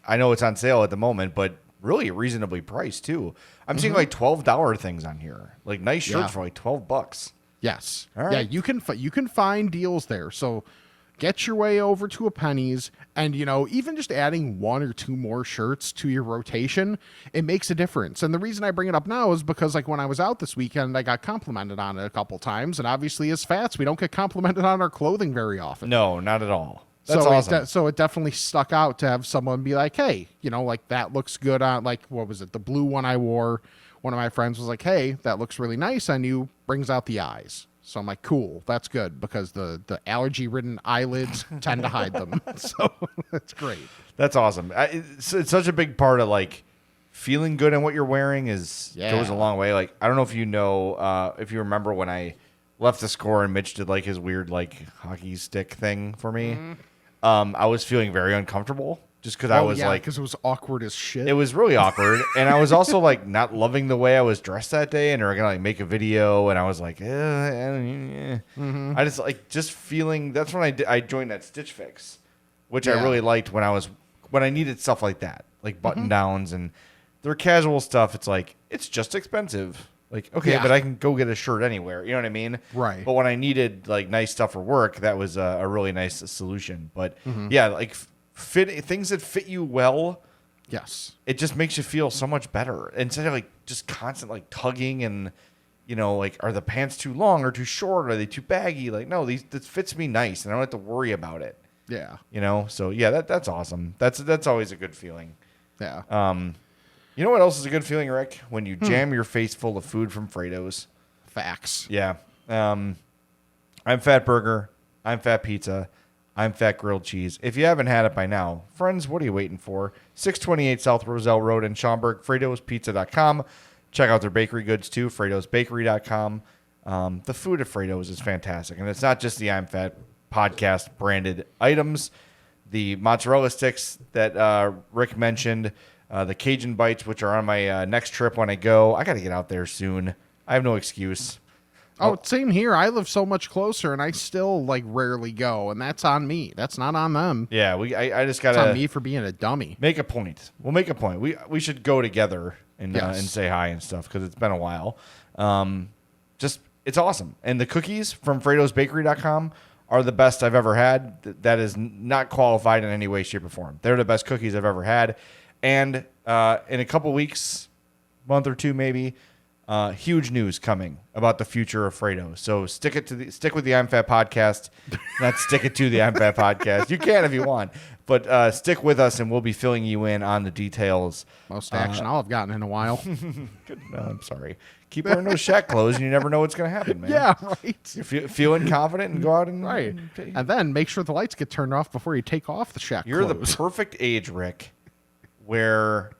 I know it's on sale at the moment, but really reasonably priced too. I'm seeing like $12 things on here, like nice shirts for like $12. Yes. All right. Yeah, you can find deals there. So get your way over to a Penny's, and even just adding 1 or 2 more shirts to your rotation, it makes a difference. And the reason I bring it up now is because like when I was out this weekend, I got complimented on it a couple times, and obviously as fats, we don't get complimented on our clothing very often. No, not at all. That's awesome. So it definitely stuck out to have someone be like, hey, like that looks good on, like, what was it? The blue one I wore. One of my friends was like, hey, that looks really nice on you. Brings out the eyes. So I'm like, cool, that's good, because the allergy-ridden eyelids tend to hide them. So that's great. That's awesome. It's such a big part of like feeling good in what you're wearing goes a long way. Like, I don't know if if you remember when I left the score and Mitch did like his weird like hockey stick thing for me. I was feeling very uncomfortable just because I was like, because it was awkward as shit. it was really awkward, and I was also like not loving the way I was dressed that day, and they were gonna like make a video, and I was like, I just like feeling. That's when I joined that Stitch Fix, which I really liked when I needed stuff like that, like button downs and their casual stuff. It's like it's just expensive. Like, okay, but I can go get a shirt anywhere. You know what I mean? Right. But when I needed like nice stuff for work, that was a really nice solution. But yeah, like things that fit you well. Yes. It just makes you feel so much better instead of like just constant like tugging and like, are the pants too long or too short? Are they too baggy? Like, no, this fits me nice and I don't have to worry about it. Yeah. So yeah, that's awesome. That's always a good feeling. Yeah. You know what else is a good feeling, Rick? When you jam your face full of food from Frato's. Facts. Yeah. I'm Fat Burger. I'm Fat Pizza. I'm Fat Grilled Cheese. If you haven't had it by now, friends, what are you waiting for? 628 South Roselle Road in Schaumburg, FratosPizza.com. Check out their bakery goods too, FratosBakery.com. The food at Frato's is fantastic. And it's not just the I'm Fat podcast branded items. The mozzarella sticks that Rick mentioned, the Cajun bites, which are on my next trip when I go. I got to get out there soon. I have no excuse. Oh, same here. I live so much closer, and I still like rarely go, and that's on me. That's not on them. Yeah, I just got It's on to me for being a dummy. make a point. We'll make a point. We should go together and say hi and stuff because it's been a while. It's awesome. And the cookies from FratosBakery.com are the best I've ever had. That is not qualified in any way, shape, or form. They're the best cookies I've ever had. And in a couple weeks, month or two maybe, huge news coming about the future of Frato. So stick with the I'm Fat podcast, not stick it to the I'm Fat podcast. You can if you want, but stick with us and we'll be filling you in on the details. Most action I'll have gotten in a while. Good. No, I'm sorry. Keep wearing those Shaq clothes and you never know what's going to happen, man. Yeah, right. You're feeling confident and go out and... Right. And then make sure the lights get turned off before you take off the Shaq You're clothes. the perfect age, Rick, where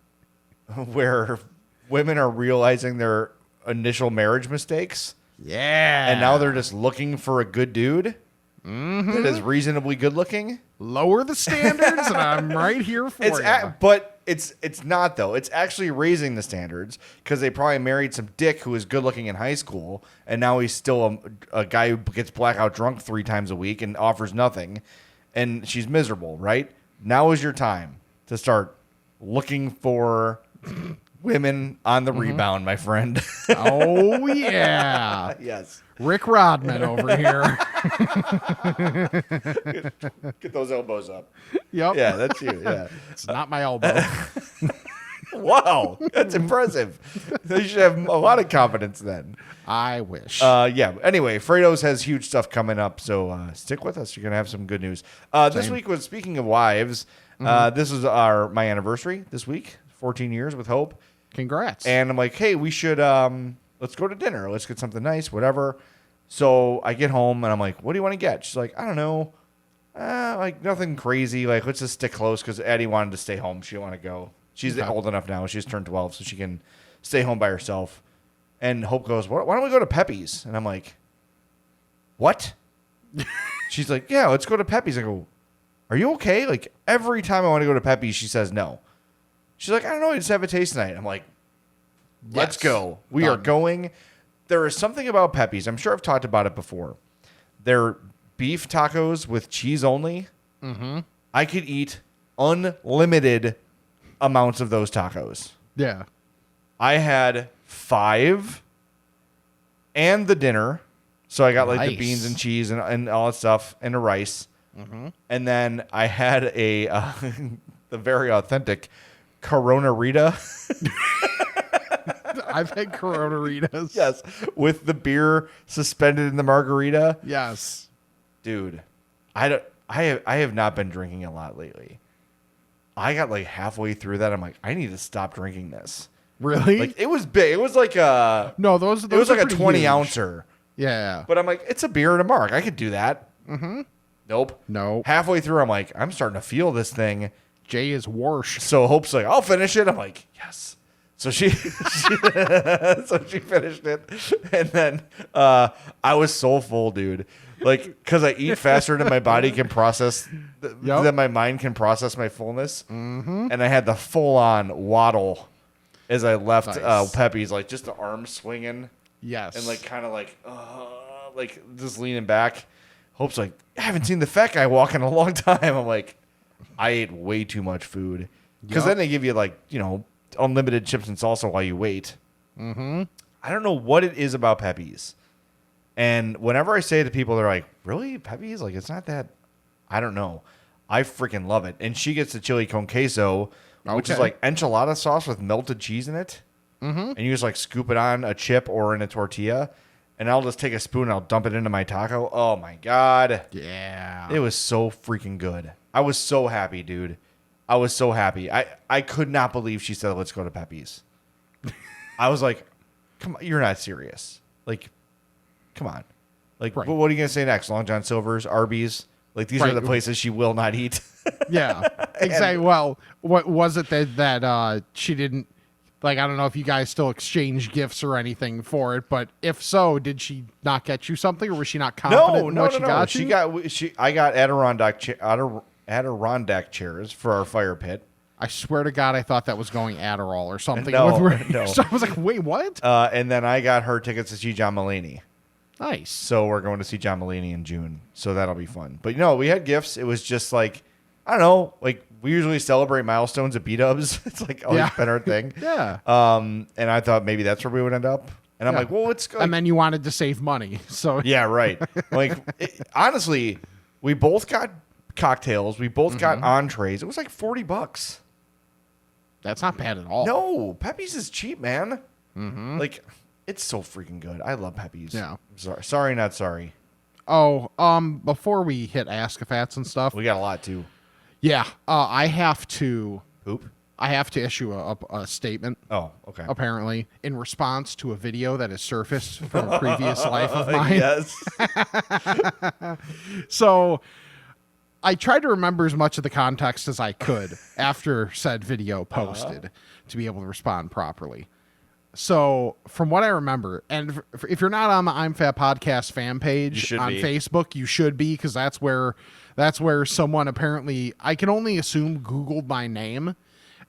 women are realizing their initial marriage mistakes. Yeah. And now they're just looking for a good dude that is reasonably good looking. Lower the standards, and I'm right here for you. But it's not, though. It's actually raising the standards because they probably married some dick who was good looking in high school, and now he's still a guy who gets blackout drunk 3 times a week and offers nothing, and she's miserable, right? Now is your time to start looking for women on the rebound, my friend. Oh, yeah. Yes. Rick Rodman over here. Get those elbows up. Yep. Yeah, that's you. Yeah. It's not my elbow. Wow. That's impressive. You should have a lot of confidence then. I wish. Yeah. Anyway, Frato's has huge stuff coming up, so stick with us. You're going to have some good news. This week was, speaking of wives, this is my anniversary this week, 14 years with Hope. Congrats. And I'm like, hey, we should, let's go to dinner. Let's get something nice, whatever. So I get home and I'm like, what do you want to get? She's like, I don't know. Like nothing crazy. Like, let's just stick close because Addie wanted to stay home. She didn't want to go. She's old enough now. She's turned 12, so she can stay home by herself. And Hope goes, why don't we go to Pepe's? And I'm like, what? She's like, yeah, let's go to Pepe's. I go, are you okay? Like, every time I want to go to Pepe's, she says no. She's like, I don't know. I just have a taste tonight. I'm like, let's go. We are going. There is something about Pepe's. I'm sure I've talked about it before. They're beef tacos with cheese only. Mm-hmm. I could eat unlimited amounts of those tacos. Yeah. I had 5 and the dinner. So I got like the beans and cheese and all that stuff and the rice. Mm-hmm. And then I had the very authentic Corona Rita. I've had Corona Ritas. Yes. With the beer suspended in the margarita. Yes. Dude, I I have not been drinking a lot lately. I got like halfway through that. I'm like, I need to stop drinking this. Really? Like it was big. It was like a no, those it was are like a pretty 20 huge. ouncer. Yeah. But I'm like, it's a beer and a mark. I could do that. Mm-hmm. Nope. No. Halfway through, I'm like, I'm starting to feel this thing. Jay is worse. So Hope's like, I'll finish it. I'm like, yes. So she so she finished it. And then I was so full, dude. Like, because I eat faster than my body can process, than my mind can process my fullness. Mm-hmm. And I had the full-on waddle as I left Pepe's, like, just the arms swinging. Yes. And, like, kind of like just leaning back. Hope's like, I haven't seen the fat guy walk in a long time. I'm like, I ate way too much food. Because then they give you, like, you know, unlimited chips and salsa while you wait. Mm-hmm. I don't know what it is about Pepe's. And whenever I say it to people, they're like, really? Pepe's? Like, it's not that... I don't know. I freaking love it. And she gets the chili con queso, which is like enchilada sauce with melted cheese in it. Mm-hmm. And you just, like, scoop it on a chip or in a tortilla. And I'll just take a spoon and I'll dump it into my taco. Oh, my God. Yeah. It was so freaking good. I was so happy, dude. I was so happy. I could not believe she said, let's go to Pepe's. I was like, come on, you're not serious. Like... Come on. Like, what are you going to say next? Long John Silver's, Arby's? Like, these are the places she will not eat. Yeah, exactly. Well, what was it that she didn't, like, I don't know if you guys still exchange gifts or anything for it, but if so, did she not get you something or was she not confident in what she got you? I got Adirondack chairs for our fire pit. I swear to God, I thought that was going Adderall or something. No. So I was like, wait, what? And then I got her tickets to see John Mulaney. Nice. So we're going to see John Mulaney in June. So that'll be fun. But, you know, we had gifts. It was just like, I don't know, like we usually celebrate milestones at B-dubs. It's like always been our thing. Yeah. And I thought maybe that's where we would end up. And I'm like, well, let's go. And then you wanted to save money. So yeah, right. Like, honestly, we both got cocktails. We both got entrees. It was like $40. That's not bad at all. No, Pepe's is cheap, man. Mm-hmm. Like... It's so freaking good. I love Pepe's. Yeah. Sorry, not sorry. Oh, before we hit Ask-A-Fats and stuff. We got a lot, too. Yeah. I have to... Poop? I have to issue a statement. Oh, okay. Apparently, in response to a video that has surfaced from a previous life of mine. Yes. So, I tried to remember as much of the context as I could after said video posted to be able to respond properly. So, from what I remember, and if you're not on the I'm Fat Podcast fan page on Facebook, you should be, because that's where someone apparently, I can only assume, Googled my name,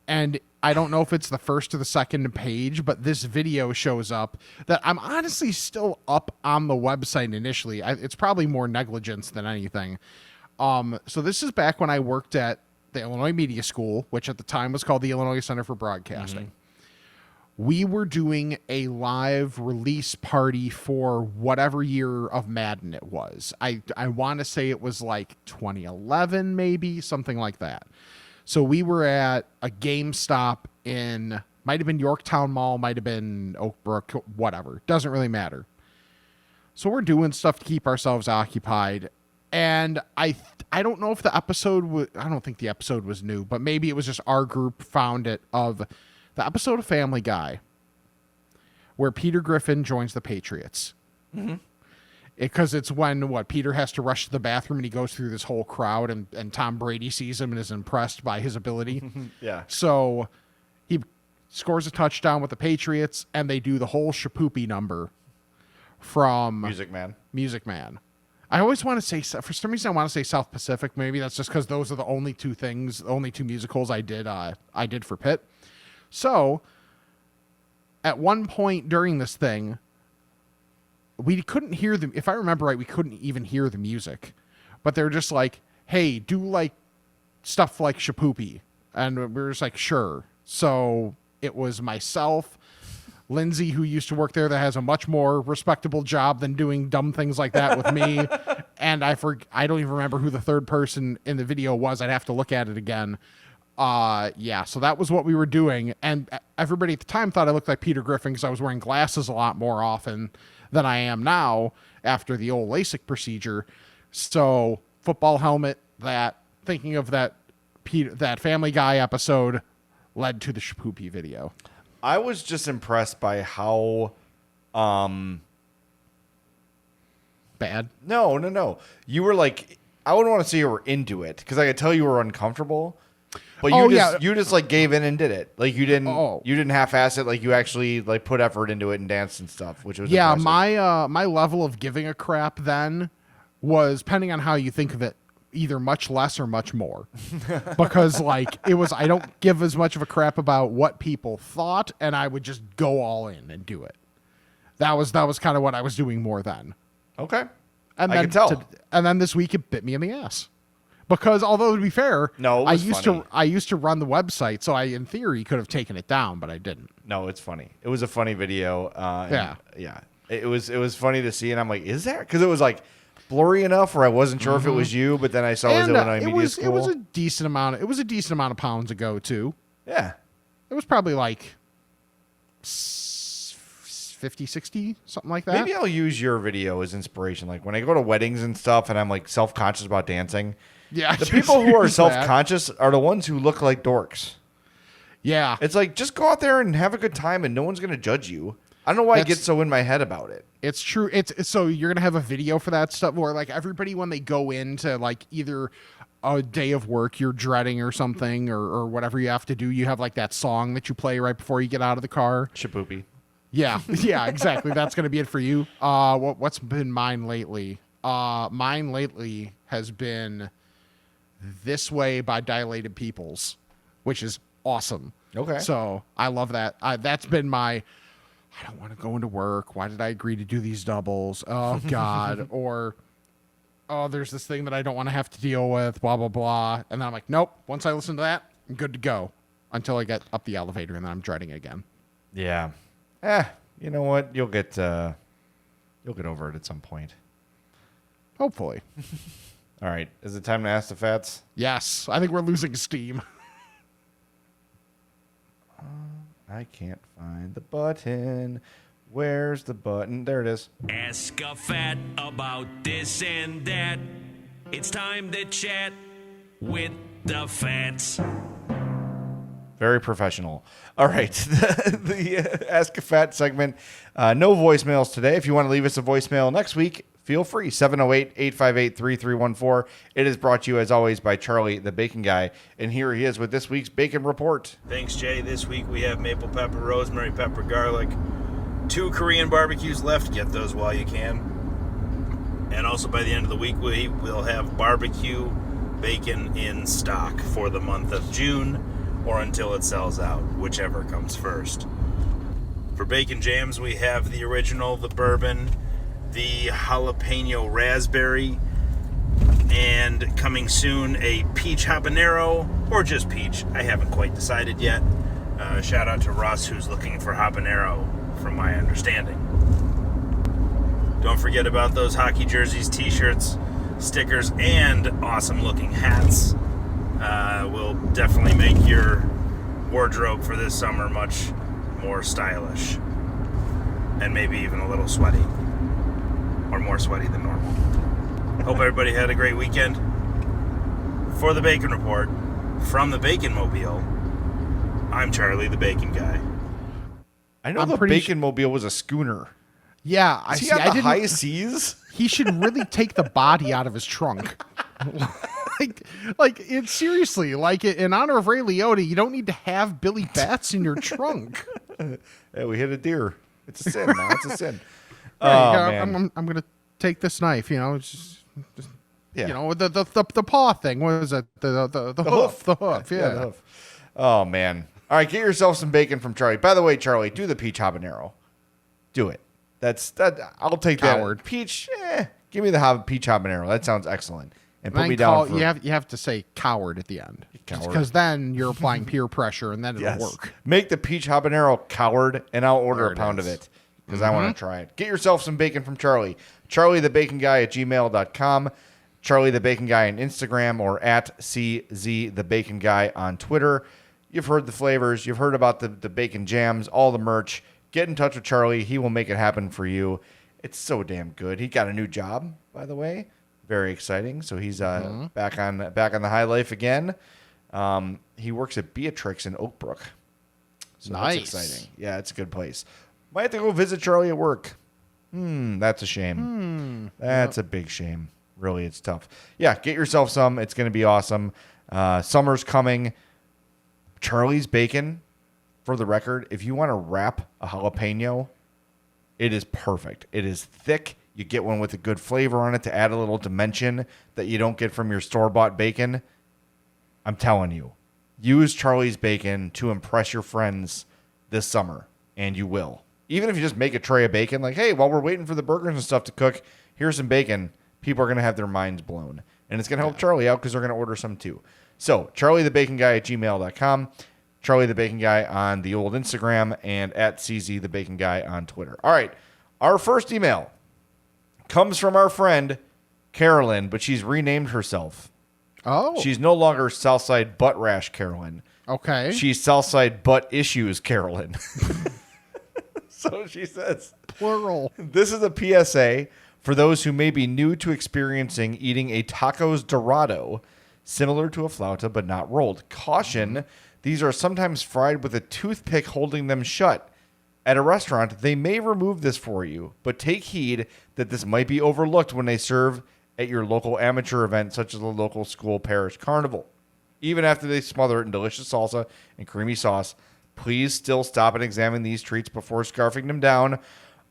and I don't know if it's the first or the second page, but this video shows up that I'm honestly still up on the website initially. It's probably more negligence than anything. So this is back when I worked at the Illinois Media School, which at the time was called the Illinois Center for Broadcasting. Mm-hmm. We were doing a live release party for whatever year of Madden it was. I want to say it was like 2011, maybe, something like that. So we were at a GameStop in, might have been Yorktown Mall, might have been Oakbrook, whatever. Doesn't really matter. So we're doing stuff to keep ourselves occupied. And I don't know if the episode was, I don't think the episode was new, but maybe it was just our group found it, of the episode of Family Guy where Peter Griffin joins the Patriots. Mm-hmm. Because it's when, Peter has to rush to the bathroom and he goes through this whole crowd and Tom Brady sees him and is impressed by his ability. Yeah. So he scores a touchdown with the Patriots and they do the whole Shipoopi number from Music Man. I always want to say, for some reason I want to say South Pacific. Maybe that's just because those are the only two musicals I did for Pitt. So, at one point during this thing, we couldn't hear them. If I remember right, we couldn't even hear the music. But they're just like, hey, do like stuff like Shipoopi. And we were just like, sure. So, it was myself, Lindsay, who used to work there, that has a much more respectable job than doing dumb things like that with me. And I don't even remember who the third person in the video was. I'd have to look at it again. So that was what we were doing. And everybody at the time thought I looked like Peter Griffin because I was wearing glasses a lot more often than I am now after the old LASIK procedure. So football helmet that thinking of that that Family Guy episode led to the Shipoopi video. I was just impressed by how Bad. No. You were like, I wouldn't want to say you were into it because I could tell you were uncomfortable. But you just like gave in and did it. Like you didn't half-ass it. Like you actually like put effort into it and danced and stuff, which was impressive. my level of giving a crap then was, depending on how you think of it, either much less or much more. Because like it was, I don't give as much of a crap about what people thought, and I would just go all in and do it. That was kind of what I was doing more then. Okay. And I then can tell. And then this week it bit me in the ass. Because although to be fair, no, I used to run the website, so I in theory could have taken it down, but I didn't. No, it's funny. It was a funny video. Yeah. It was funny to see, and I'm like, is there? Because it was like blurry enough where I wasn't sure if it was you, but then I saw it was Illinois Media School. It was a decent amount. It was a decent amount of pounds ago too. Yeah. It was probably like 50, 60, something like that. Maybe I'll use your video as inspiration. Like when I go to weddings and stuff, and I'm like self-conscious about dancing. Yeah, the people who are self-conscious are the ones who look like dorks. Yeah. It's like, just go out there and have a good time and no one's going to judge you. I don't know why I get so in my head about it. It's true. It's so you're going to have a video for that stuff where like everybody, when they go into like either a day of work you're dreading or something or whatever you have to do, you have like that song that you play right before you get out of the car. Shipoopi. Yeah, exactly. That's going to be it for you. What's been mine lately? Mine lately has been This Way by Dilated Peoples, which is awesome. Okay. So I love that. That's been my, I don't want to go into work. Why did I agree to do these doubles? Oh, God. Or, oh, there's this thing that I don't want to have to deal with, blah, blah, blah. And then I'm like, nope. Once I listen to that, I'm good to go until I get up the elevator, and then I'm dreading it again. Yeah. You know what? You'll get over it at some point. Hopefully. All right. Is it time to ask the fats? Yes. I think we're losing steam. I can't find the button. Where's the button? There it is. Ask a fat about this and that. It's time to chat with the fats. Very professional. All right. the Ask a Fat segment. No voicemails today. If you want to leave us a voicemail next week, feel free. 708-858-3314. It is brought to you, as always, by Charlie, the Bacon Guy. And here he is with this week's Bacon Report. Thanks, Jay. This week we have maple pepper, rosemary pepper, garlic. 2 Korean barbecues left. Get those while you can. And also by the end of the week, we will have barbecue bacon in stock for the month of June, or until it sells out, whichever comes first. For bacon jams, we have the original, the bourbon, the jalapeno raspberry, and coming soon, a peach habanero, or just peach. I haven't quite decided yet. Shout out to Russ, who's looking for habanero, from my understanding. Don't forget about those hockey jerseys, t-shirts, stickers, and awesome looking hats. Will definitely make your wardrobe for this summer much more stylish, and maybe even a little sweaty, or more sweaty than normal. Hope everybody had a great weekend. For the Bacon Report, from the Bacon Mobile, I'm Charlie, the Bacon Guy. I know the Bacon Mobile was a schooner. Yeah, Is he on the high seas? He should really take the body out of his trunk. It's seriously, in honor of Ray Liotta, you don't need to have Billy Bats in your trunk. Yeah, we hit a deer. It's a sin now. It's a sin. Man. I'm gonna take this knife. Just yeah. The paw thing. What is it? The hoof. The hoof. Yeah. The hoof. Oh man. All right, get yourself some bacon from Charlie. By the way, Charlie, do the peach habanero. Do it. I'll take Coward. That. Peach. Give me the peach habanero. That sounds excellent. And put me down for... You have to say coward at the end. Because then you're applying peer pressure, and then it'll work. Make the peach habanero coward, and I'll order a pound of it. Because I want to try it. Get yourself some bacon from Charlie. CharlieTheBaconGuy@gmail.com. Charlie the Bacon Guy on Instagram, or at CZTheBaconGuy on Twitter. You've heard the flavors. You've heard about the bacon jams, all the merch. Get in touch with Charlie. He will make it happen for you. It's so damn good. He got a new job, by the way. Very exciting. So he's back on the high life again. He works at Beatrix in Oak Brook. So Nice. That's exciting. Yeah, it's a good place. Might have to go visit Charlie at work. That's a shame. That's a big shame. Really, it's tough. Yeah, get yourself some. It's going to be awesome. Summer's coming. Charlie's Bacon, for the record, if you want to wrap a jalapeno, it is perfect. It is thick. You get one with a good flavor on it to add a little dimension that you don't get from your store-bought bacon. I'm telling you, use Charlie's Bacon to impress your friends this summer, and you will. Even if you just make a tray of bacon, like, hey, while we're waiting for the burgers and stuff to cook, here's some bacon. People are going to have their minds blown. And it's going to help Charlie out because they're going to order some too. So, charliethebaconguy@gmail.com, Charlie the Bacon Guy on the old Instagram, and at CZ the Bacon Guy on Twitter. All right, our first email comes from our friend Carolyn, but she's renamed herself. Oh. She's no longer Southside Butt Rash Carolyn. Okay. She's Southside Butt Issues Carolyn. So she says, Plural. this is a PSA for those who may be new to experiencing eating a tacos dorado, similar to a flauta but not rolled. Caution, these are sometimes fried with a toothpick holding them shut. At a restaurant, they may remove this for you, but take heed that this might be overlooked when they serve at your local amateur event, such as the local school parish carnival. Even after they smother it in delicious salsa and creamy sauce, please still stop and examine these treats before scarfing them down,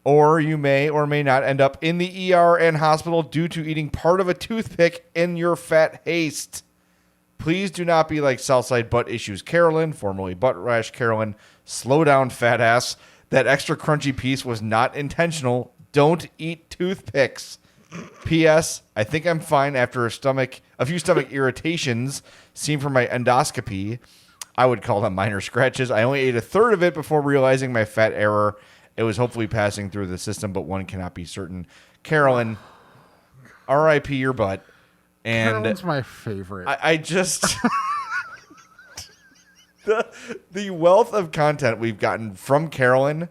or you may or may not end up in the ER and hospital due to eating part of a toothpick in your fat haste. Please do not be like Southside Butt Issues Carolyn, formerly Butt Rash Carolyn. Slow down, fat ass. That extra crunchy piece was not intentional. Don't eat toothpicks. P.S. I think I'm fine after a few stomach irritations seen from my endoscopy. I would call them minor scratches. I only ate a third of it before realizing my fat error. It was hopefully passing through the system, but one cannot be certain. Carolyn, R.I.P. your butt. And Carolyn's my favorite. I just the wealth of content we've gotten from Carolyn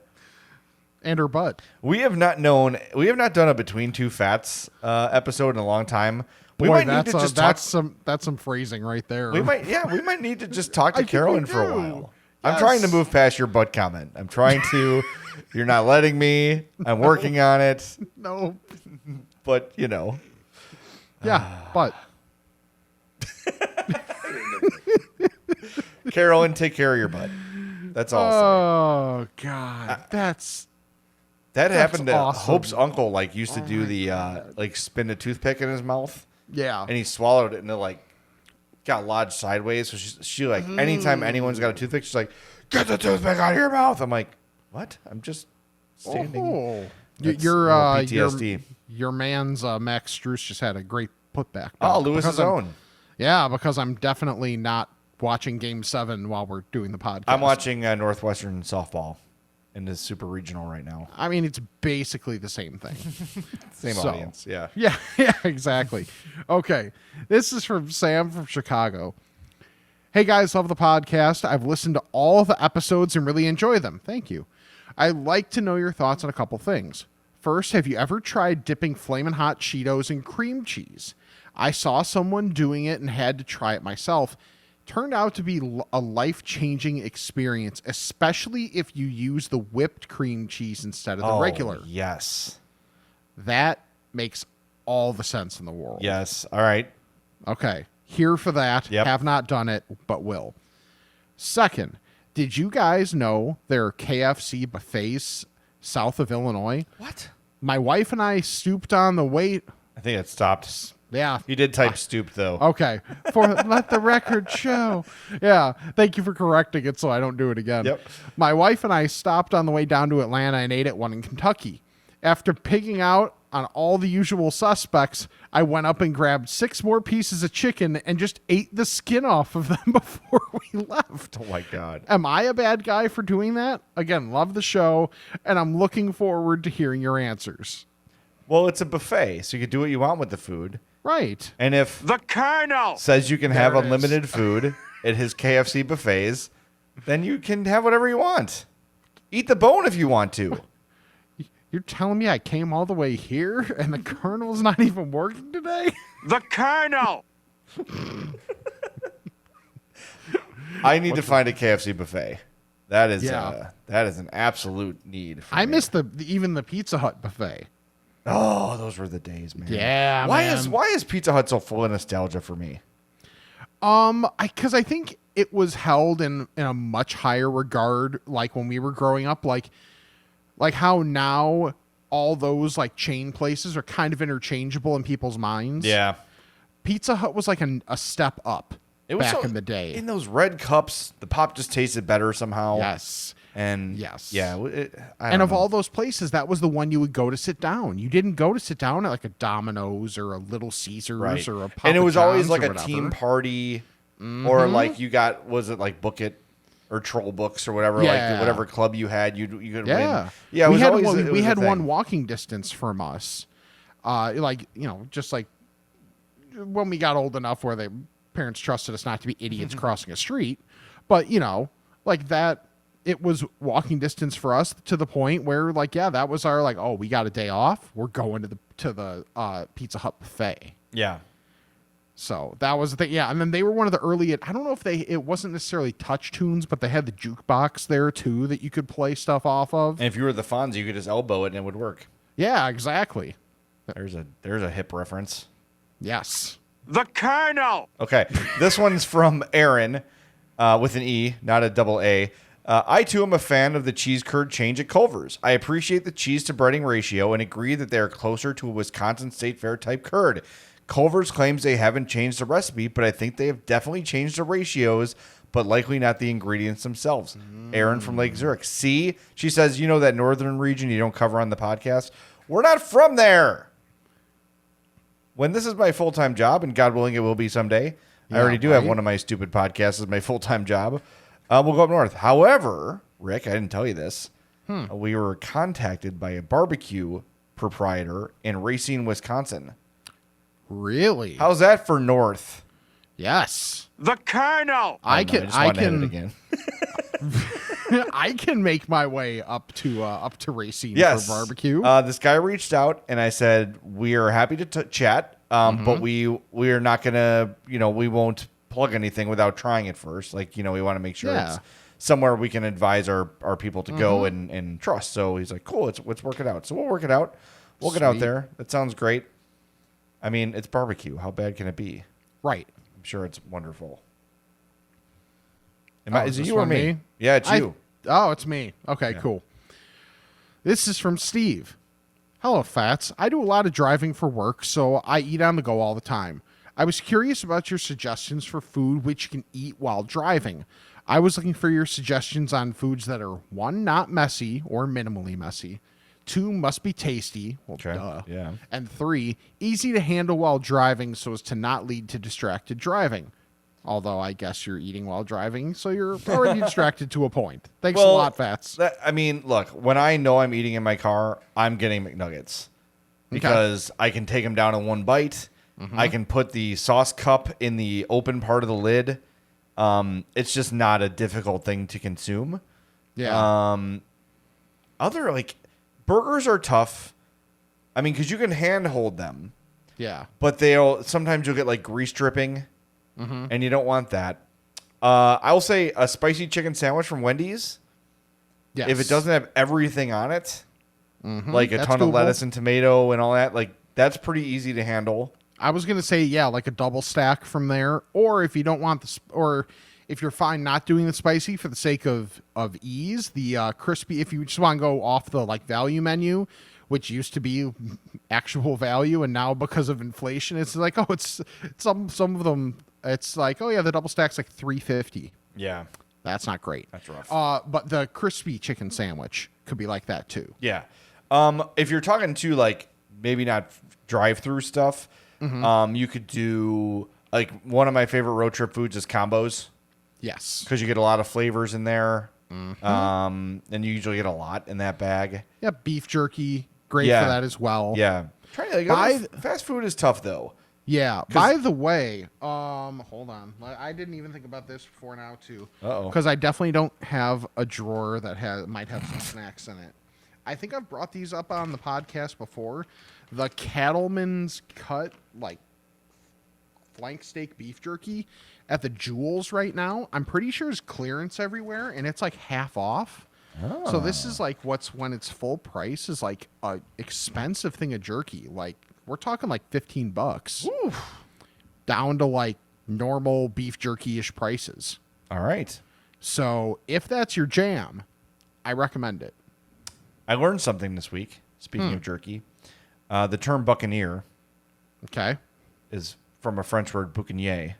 and her butt. We have not done a Between Two Fats episode in a long time. We Boy, might need to just talk. That's some phrasing right there. We might need to just talk to I think Carolyn we for a do. while. I'm Yes. trying to move past your butt comment. I'm trying to. You're not letting me. I'm working on it. No. But you know. Yeah, but Carolyn, take care of your butt. That's all. oh god, That happened to awesome. Hope's uncle. Like used to do the like spin a toothpick in his mouth, yeah. and he swallowed it, and it like got lodged sideways. So she like anytime anyone's got a toothpick, she's like, "Get the toothpick out of your mouth." I'm like, "What? I'm just standing." Oh. That's Your a little PTSD. your man's Max Struess just had a great putback. Oh, Lewis's own. Yeah, because I'm definitely not watching Game 7 while we're doing the podcast. I'm watching Northwestern softball in the Super Regional right now. I mean, it's basically the same thing. Same So. audience, yeah. Yeah, exactly. Okay. This is from Sam from Chicago. Hey guys, love the podcast. I've listened to all the episodes and really enjoy them. Thank you. I'd like to know your thoughts on a couple things. First, have you ever tried dipping Flamin' Hot Cheetos in cream cheese? I saw someone doing it and had to try it myself. Turned out to be a life-changing experience, especially if you use the whipped cream cheese instead of the regular. Yes. That makes all the sense in the world. Yes. All right. Okay. Here for that. Yep. Have not done it, but will. Second, did you guys know there are KFC buffets south of Illinois? What? My wife and I stooped on the way. I think it stopped. Yeah. You did type stoop, though. Okay. For let the record show. Yeah. Thank you for correcting it so I don't do it again. Yep. My wife and I stopped on the way down to Atlanta and ate at one in Kentucky. After pigging out on all the usual suspects, I went up and grabbed 6 more pieces of chicken and just ate the skin off of them before we left. Oh, my God. Am I a bad guy for doing that? Again, love the show, and I'm looking forward to hearing your answers. Well, it's a buffet, so you can do what you want with the food. Right. And if The Colonel! says you can have There it is. unlimited food at his KFC buffets, then you can have whatever you want. Eat the bone if you want to. You're telling me I came all the way here and the Colonel's not even working today? The Colonel! I need to find a KFC buffet. That is an absolute need. For I me. miss even the Pizza Hut buffet. Oh, those were the days, man. Yeah, Why man. is Pizza Hut so full of nostalgia for me? Because I think it was held in a much higher regard, like when we were growing up, like how now all those like chain places are kind of interchangeable in people's minds. Yeah. Pizza Hut was like a step up back in the day. In those red cups, the pop just tasted better somehow. Yes. And yes. Yeah. And of all those places, that was the one you would go to sit down. You didn't go to sit down at like a Domino's or a Little Caesars or a Papa And it was always John's like or a whatever. team party or like you got, was it like Book It or Troll Books or whatever, like whatever club you had, you could win. Yeah. It was we had a thing. one walking distance from us. Just like when we got old enough where the parents trusted us not to be idiots crossing a street. But, like that, it was walking distance for us to the point where, like, yeah, that was our, like, oh, we got a day off. We're going to the Pizza Hut buffet. Yeah. So that was the thing. Yeah. And then they were one of the early, I don't know if it wasn't necessarily touch tunes, but they had the jukebox there too that you could play stuff off of. And if you were the Fonz, you could just elbow it and it would work. Yeah, exactly. There's a hip reference. Yes. The Colonel! Okay. This one's from Aaron with an E, not a double A. I, too, am a fan of the cheese curd change at Culver's. I appreciate the cheese to breading ratio and agree that they are closer to a Wisconsin State Fair type curd. Culver's claims they haven't changed the recipe, but I think they have definitely changed the ratios, but likely not the ingredients themselves. Aaron from Lake Zurich. See? She says, that northern region you don't cover on the podcast? We're not from there. When this is my full-time job, and God willing it will be someday, I already do have one of my stupid podcasts as my full-time job, we'll go up north. However, Rick, I didn't tell you this. We were contacted by a barbecue proprietor in Racine, Wisconsin. Really? How's that for north? Yes. The Colonel! I just wanted to hit it again. I can make my way up to Racine Yes. for barbecue. This guy reached out and I said, we are happy to chat, but we are not going to, we won't plug anything without trying it first. Like, we want to make sure it's somewhere we can advise our people to go and trust. So he's like, cool, let's work it out. So we'll work it out. We'll get out there. That sounds great. I mean, it's barbecue. How bad can it be? Right. I'm sure it's wonderful. Is it this you or one me? Yeah, it's you. It's me. Okay, cool. This is from Steve. Hello, Fats. I do a lot of driving for work, so I eat on the go all the time. I was curious about your suggestions for food which you can eat while driving. I was looking for your suggestions on foods that are, 1, not messy or minimally messy. 2, must be tasty. Well, duh. Yeah. And 3, easy to handle while driving so as to not lead to distracted driving. Although I guess you're eating while driving, so you're already distracted to a point. Thanks a lot, Fats. Look, when I know I'm eating in my car, I'm getting McNuggets because I can take them down in one bite. I can put the sauce cup in the open part of the lid. It's just not a difficult thing to consume. Yeah. Burgers are tough. I mean, because you can handhold them. Yeah. But sometimes you'll get like grease dripping, and you don't want that. I'll say a spicy chicken sandwich from Wendy's. Yes. If it doesn't have everything on it, like a That's ton of doable. lettuce and tomato and all that, like that's pretty easy to handle. I was gonna say, like a double stack from there, or if you don't want or if you're fine not doing the spicy for the sake of ease, the crispy. If you just want to go off the value menu, which used to be actual value, and now because of inflation, it's like it's some of them. It's like the double stack's like $3.50. Yeah, That's not great. that's rough. But the crispy chicken sandwich could be like that too. Yeah. If you're talking to maybe not drive-through stuff, you could do one of my favorite road trip foods is combos. Yes. Because you get a lot of flavors in there. And you usually get a lot in that bag. Yeah, beef jerky, great Yeah. for that as well. Yeah. Fast food is tough, though. Yeah. By the way, hold on. I didn't even think about this before now too. Uh-oh. Because I definitely don't have a drawer that might have some snacks in it. I think I've brought these up on the podcast before. The Cattleman's Cut, like, flank steak beef jerky at the Jewels right now. I'm pretty sure is clearance everywhere, and it's like half off. Oh. So this is like when it's full price is like a expensive thing of jerky. Like we're talking like $15. Oof. Down to like normal beef jerky-ish prices. All right. So if that's your jam, I recommend it. I learned something this week. Speaking of jerky, the term buccaneer, is from a French word boucanier.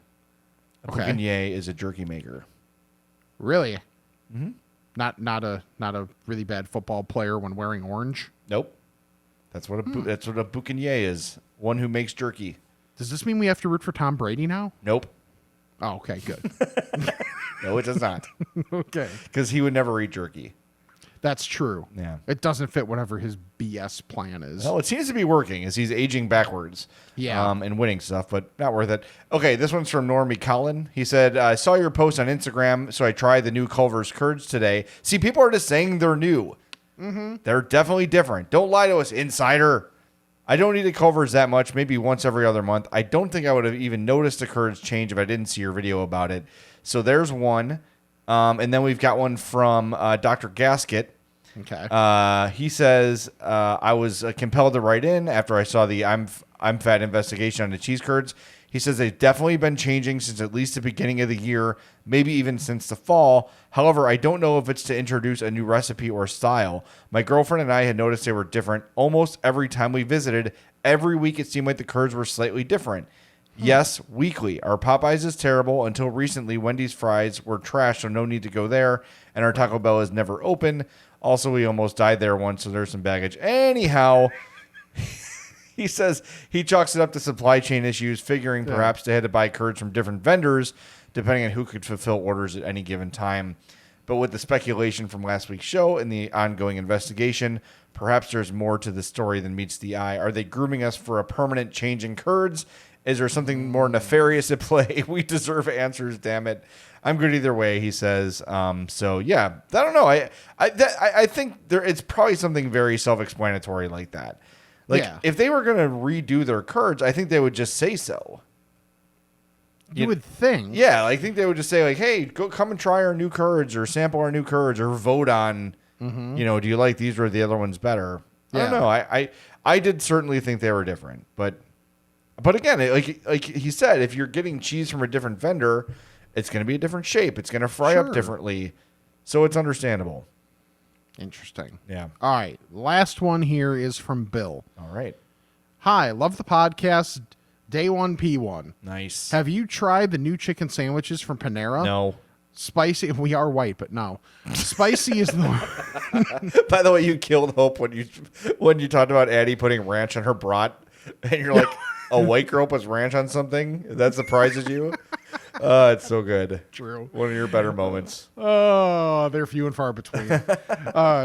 A boucanier is a jerky maker. Really? Mm-hmm. Not a really bad football player when wearing orange. Nope. That's what a boucanier is. One who makes jerky. Does this mean we have to root for Tom Brady now? Nope. Oh, okay, good. No, it does not. Okay. Because he would never eat jerky. That's true. Yeah. It doesn't fit whatever his BS plan is. Well, it seems to be working as he's aging backwards. Yeah. And winning stuff, but not worth it. Okay, this one's from Normie Collin. He said, I saw your post on Instagram, so I tried the new Culver's Curds today. See, people are just saying they're new. Mm-hmm. They're definitely different. Don't lie to us, insider. I don't eat at Culver's that much, maybe once every other month. I don't think I would have even noticed the Curds change if I didn't see your video about it. So there's one. And then we've got one from Dr. Gasket. Okay. He says, I was compelled to write in after I saw the I'm Fat investigation on the cheese curds. He says they've definitely been changing since at least the beginning of the year, maybe even since the fall. However, I don't know if it's to introduce a new recipe or style. My girlfriend and I had noticed they were different almost every time we visited. Every week it seemed like the curds were slightly different. Yes, weekly. Our Popeyes is terrible. Until recently, Wendy's fries were trash, so no need to go there. And our Taco Bell is never open. Also, we almost died there once, so there's some baggage. Anyhow, he says he chalks it up to supply chain issues, figuring perhaps they had to buy curds from different vendors, depending on who could fulfill orders at any given time. But with the speculation from last week's show and the ongoing investigation, perhaps there's more to the story than meets the eye. Are they grooming us for a permanent change in curds? Is there something more nefarious at play? We deserve answers, damn it. I'm good either way, he says. So yeah, I don't know. I think it's probably something very self-explanatory like that. Like if they were going to redo their curds, I think they would just say so. You would think. Yeah, I think they would just say like, "Hey, come and try our new curds, or sample our new curds, or vote on, do you like these or the other ones better?" I don't know. I did certainly think they were different, but again, like he said, if you're getting cheese from a different vendor, it's going to be a different shape. It's going to fry up differently, so it's understandable. Interesting. Yeah. All right. Last one here is from Bill. All right. Hi, love the podcast. Day 1 P1. Nice. Have you tried the new chicken sandwiches from Panera? No. Spicy. We are white, but no. Spicy is the. By the way, you killed hope when you talked about Addie putting ranch on her brat, and you're like, a white girl puts ranch on something? That surprises you? It's so good. True. One of your better moments. Oh, they're few and far between.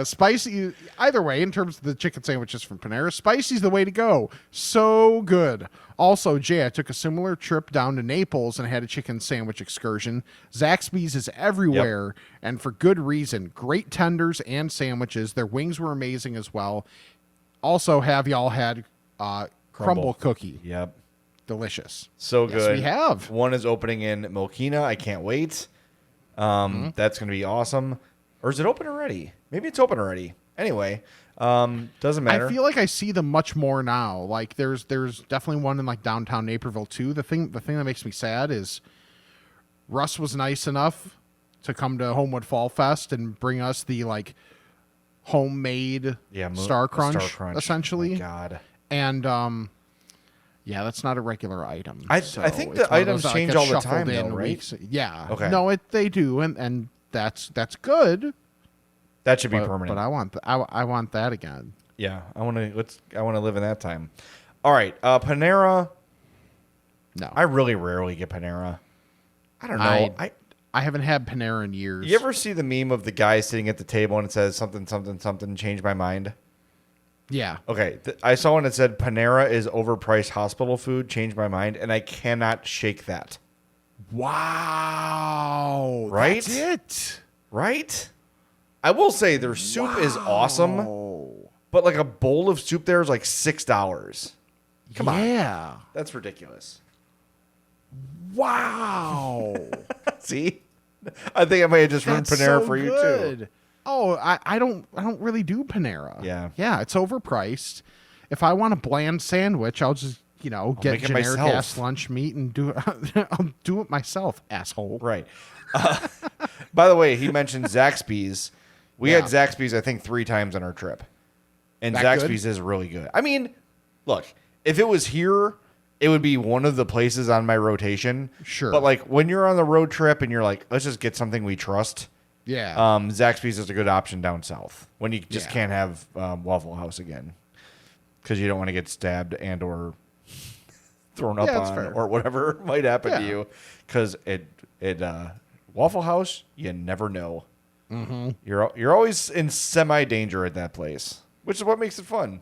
Spicy, either way, in terms of the chicken sandwiches from Panera, spicy's the way to go. So good. Also, Jay, I took a similar trip down to Naples and had a chicken sandwich excursion. Zaxby's is everywhere, and for good reason. Great tenders and sandwiches. Their wings were amazing as well. Also, have y'all had crumble cookie? Yep. Delicious. So good. Yes, we have. One is opening in Milkina. I can't wait. That's going to be awesome. Or is it open already? Maybe it's open already. Anyway, doesn't matter. I feel like I see them much more now. Like there's definitely one in like downtown Naperville too. The thing that makes me sad is Russ was nice enough to come to Homewood Fall Fest and bring us the like homemade Star Crunch, essentially. Oh, God. And yeah, that's not a regular item. I think the items change all the time, though, right? Weeks. Yeah. Okay. No, they do, and that's good. That should be permanent. But I want that again. Yeah, I want to live in that time. All right, Panera. No, I really rarely get Panera. I don't know. I haven't had Panera in years. You ever see the meme of the guy sitting at the table and it says something, something, something, changed my mind? Yeah. Okay. I saw one that said Panera is overpriced hospital food, changed my mind, and I cannot shake that. Wow. Right? That's it. Right? I will say their soup is awesome. But like a bowl of soup there is like $6. Come on. Yeah. That's ridiculous. Wow. See? I think I may have just ruined That's Panera so for you good. too. Oh, I don't really do Panera. Yeah. Yeah, it's overpriced. If I want a bland sandwich, I'll just, get make it generic myself. ass lunch meat and do it. I'll do it myself, asshole. Right. By the way, he mentioned Zaxby's. We had Zaxby's, I think, 3 times on our trip. And That Zaxby's good? is really good. I mean, look, if it was here, it would be one of the places on my rotation. Sure. But like when you're on the road trip and you're like, let's just get something we trust. Yeah. Zaxby's is a good option down south when you just Yeah. can't have Waffle House again because you don't want to get stabbed and or thrown up Yeah, that's on fair. or whatever might happen to Yeah. you because it Waffle House, you never know. Mm-hmm. You're always in semi danger at that place, which is what makes it fun.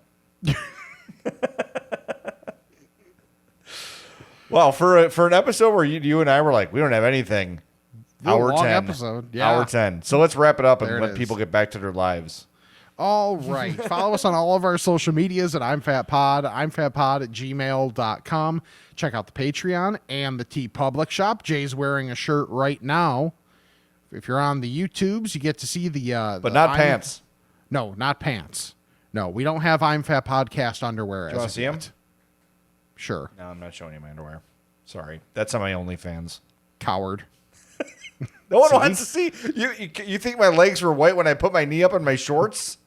Well, for an episode where you and I were like, we don't have anything. Real Hour long 10. episode. Yeah. Hour 10. So let's wrap it up There and it let is. people get back to their lives. All right. Follow us on all of our social medias at I'mFatPod, I'mFatPod@gmail.com. Check out the Patreon and the TeePublic shop. Jay's wearing a shirt right now. If you're on the YouTubes, you get to see the But not pants. No, not pants. No, we don't have I'm Fat Podcast underwear. Do you want to see them? Sure. No, I'm not showing you my underwear. Sorry. That's on my OnlyFans. Coward. No one wants to see. You think my legs were white when I put my knee up in my shorts?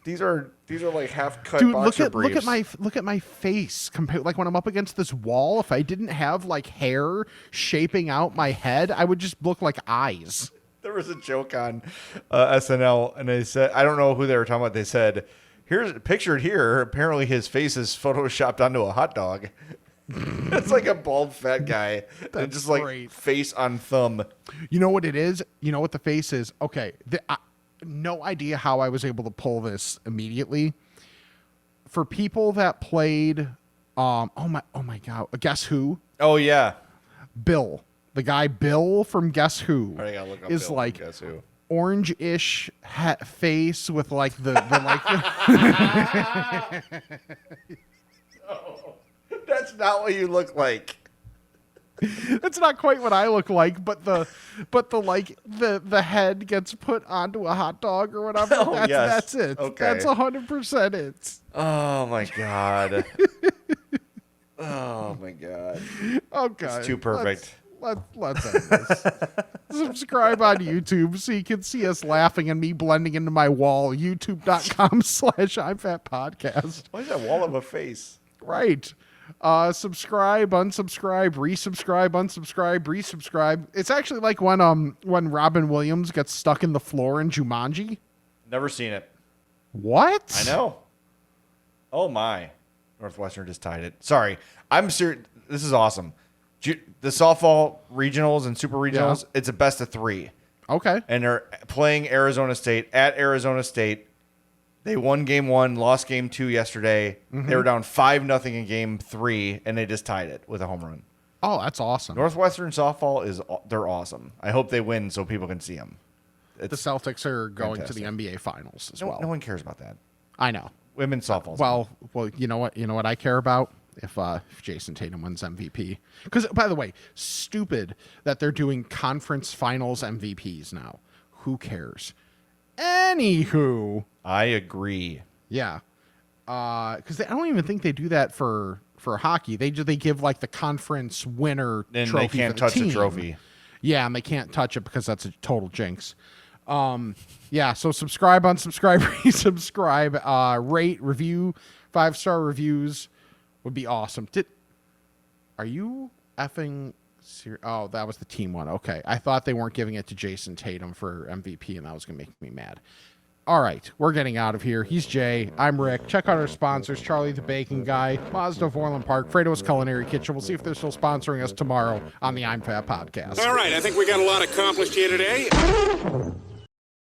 These are like half cut Dude, boxer look at briefs. my face compared, like when I'm up against this wall. If I didn't have like hair shaping out my head, I would just look like eyes. There was a joke on SNL, and they said, I don't know who they were talking about. They said, "Here's pictured here. Apparently, his face is photoshopped onto a hot dog." It's like a bald fat guy, and just like great. face on thumb. You know what it is? You know what the face is? Okay, no idea how I was able to pull this immediately. For people that played, oh my god, Guess Who? Oh yeah, Bill, the guy Bill from Guess Who, I gotta look up is Bill from like Guess Who. orange-ish face with like the like. That's not what you look like. That's not quite what I look like, but the like the head gets put onto a hot dog or whatever. Oh, yes. That's it. Okay. That's 100% it. Oh my god. Oh my god. Okay. It's too perfect. Let's end this. Subscribe on YouTube so you can see us laughing and me blending into my wall. YouTube.com/I'mFatPodcast. Why is that wall of a face? Right. Subscribe, unsubscribe, resubscribe, unsubscribe, resubscribe. It's actually like when Robin Williams gets stuck in the floor in Jumanji. Never seen it. What? I know. Oh my. Northwestern just tied it. Sorry. I'm serious. This is awesome. The softball regionals and super regionals, it's a best of 3. Okay. And they're playing Arizona State at Arizona State. They won game 1, lost game 2 yesterday. Mm-hmm. They were down 5-0 in game 3, and they just tied it with a home run. Oh, that's awesome. Northwestern softball they're awesome. I hope they win so people can see them. The Celtics are going fantastic. to the NBA Finals as well. No one cares about that. I know. Women's softball. Well, you know what? You know what I care about? If Jason Tatum wins MVP. Because, by the way, stupid that they're doing conference finals MVPs now. Who cares? Anywho. I agree. Yeah. Because I don't even think they do that for hockey. They give like the conference winner And trophy they can't for touch the the team. trophy. Yeah, and they can't touch it because that's a total jinx. Yeah, so subscribe, unsubscribe, resubscribe, rate, review, 5-star reviews would be awesome. Are you effing serious? Oh, that was the team one. Okay. I thought they weren't giving it to Jason Tatum for MVP, and that was going to make me mad. All right, we're getting out of here. He's Jay. I'm Rick. Check out our sponsors, Charlie the Bacon Guy, Mazda of Orland Park, Frato's Culinary Kitchen. We'll see if they're still sponsoring us tomorrow on the I'm Fat Podcast. All right, I think we got a lot accomplished here today.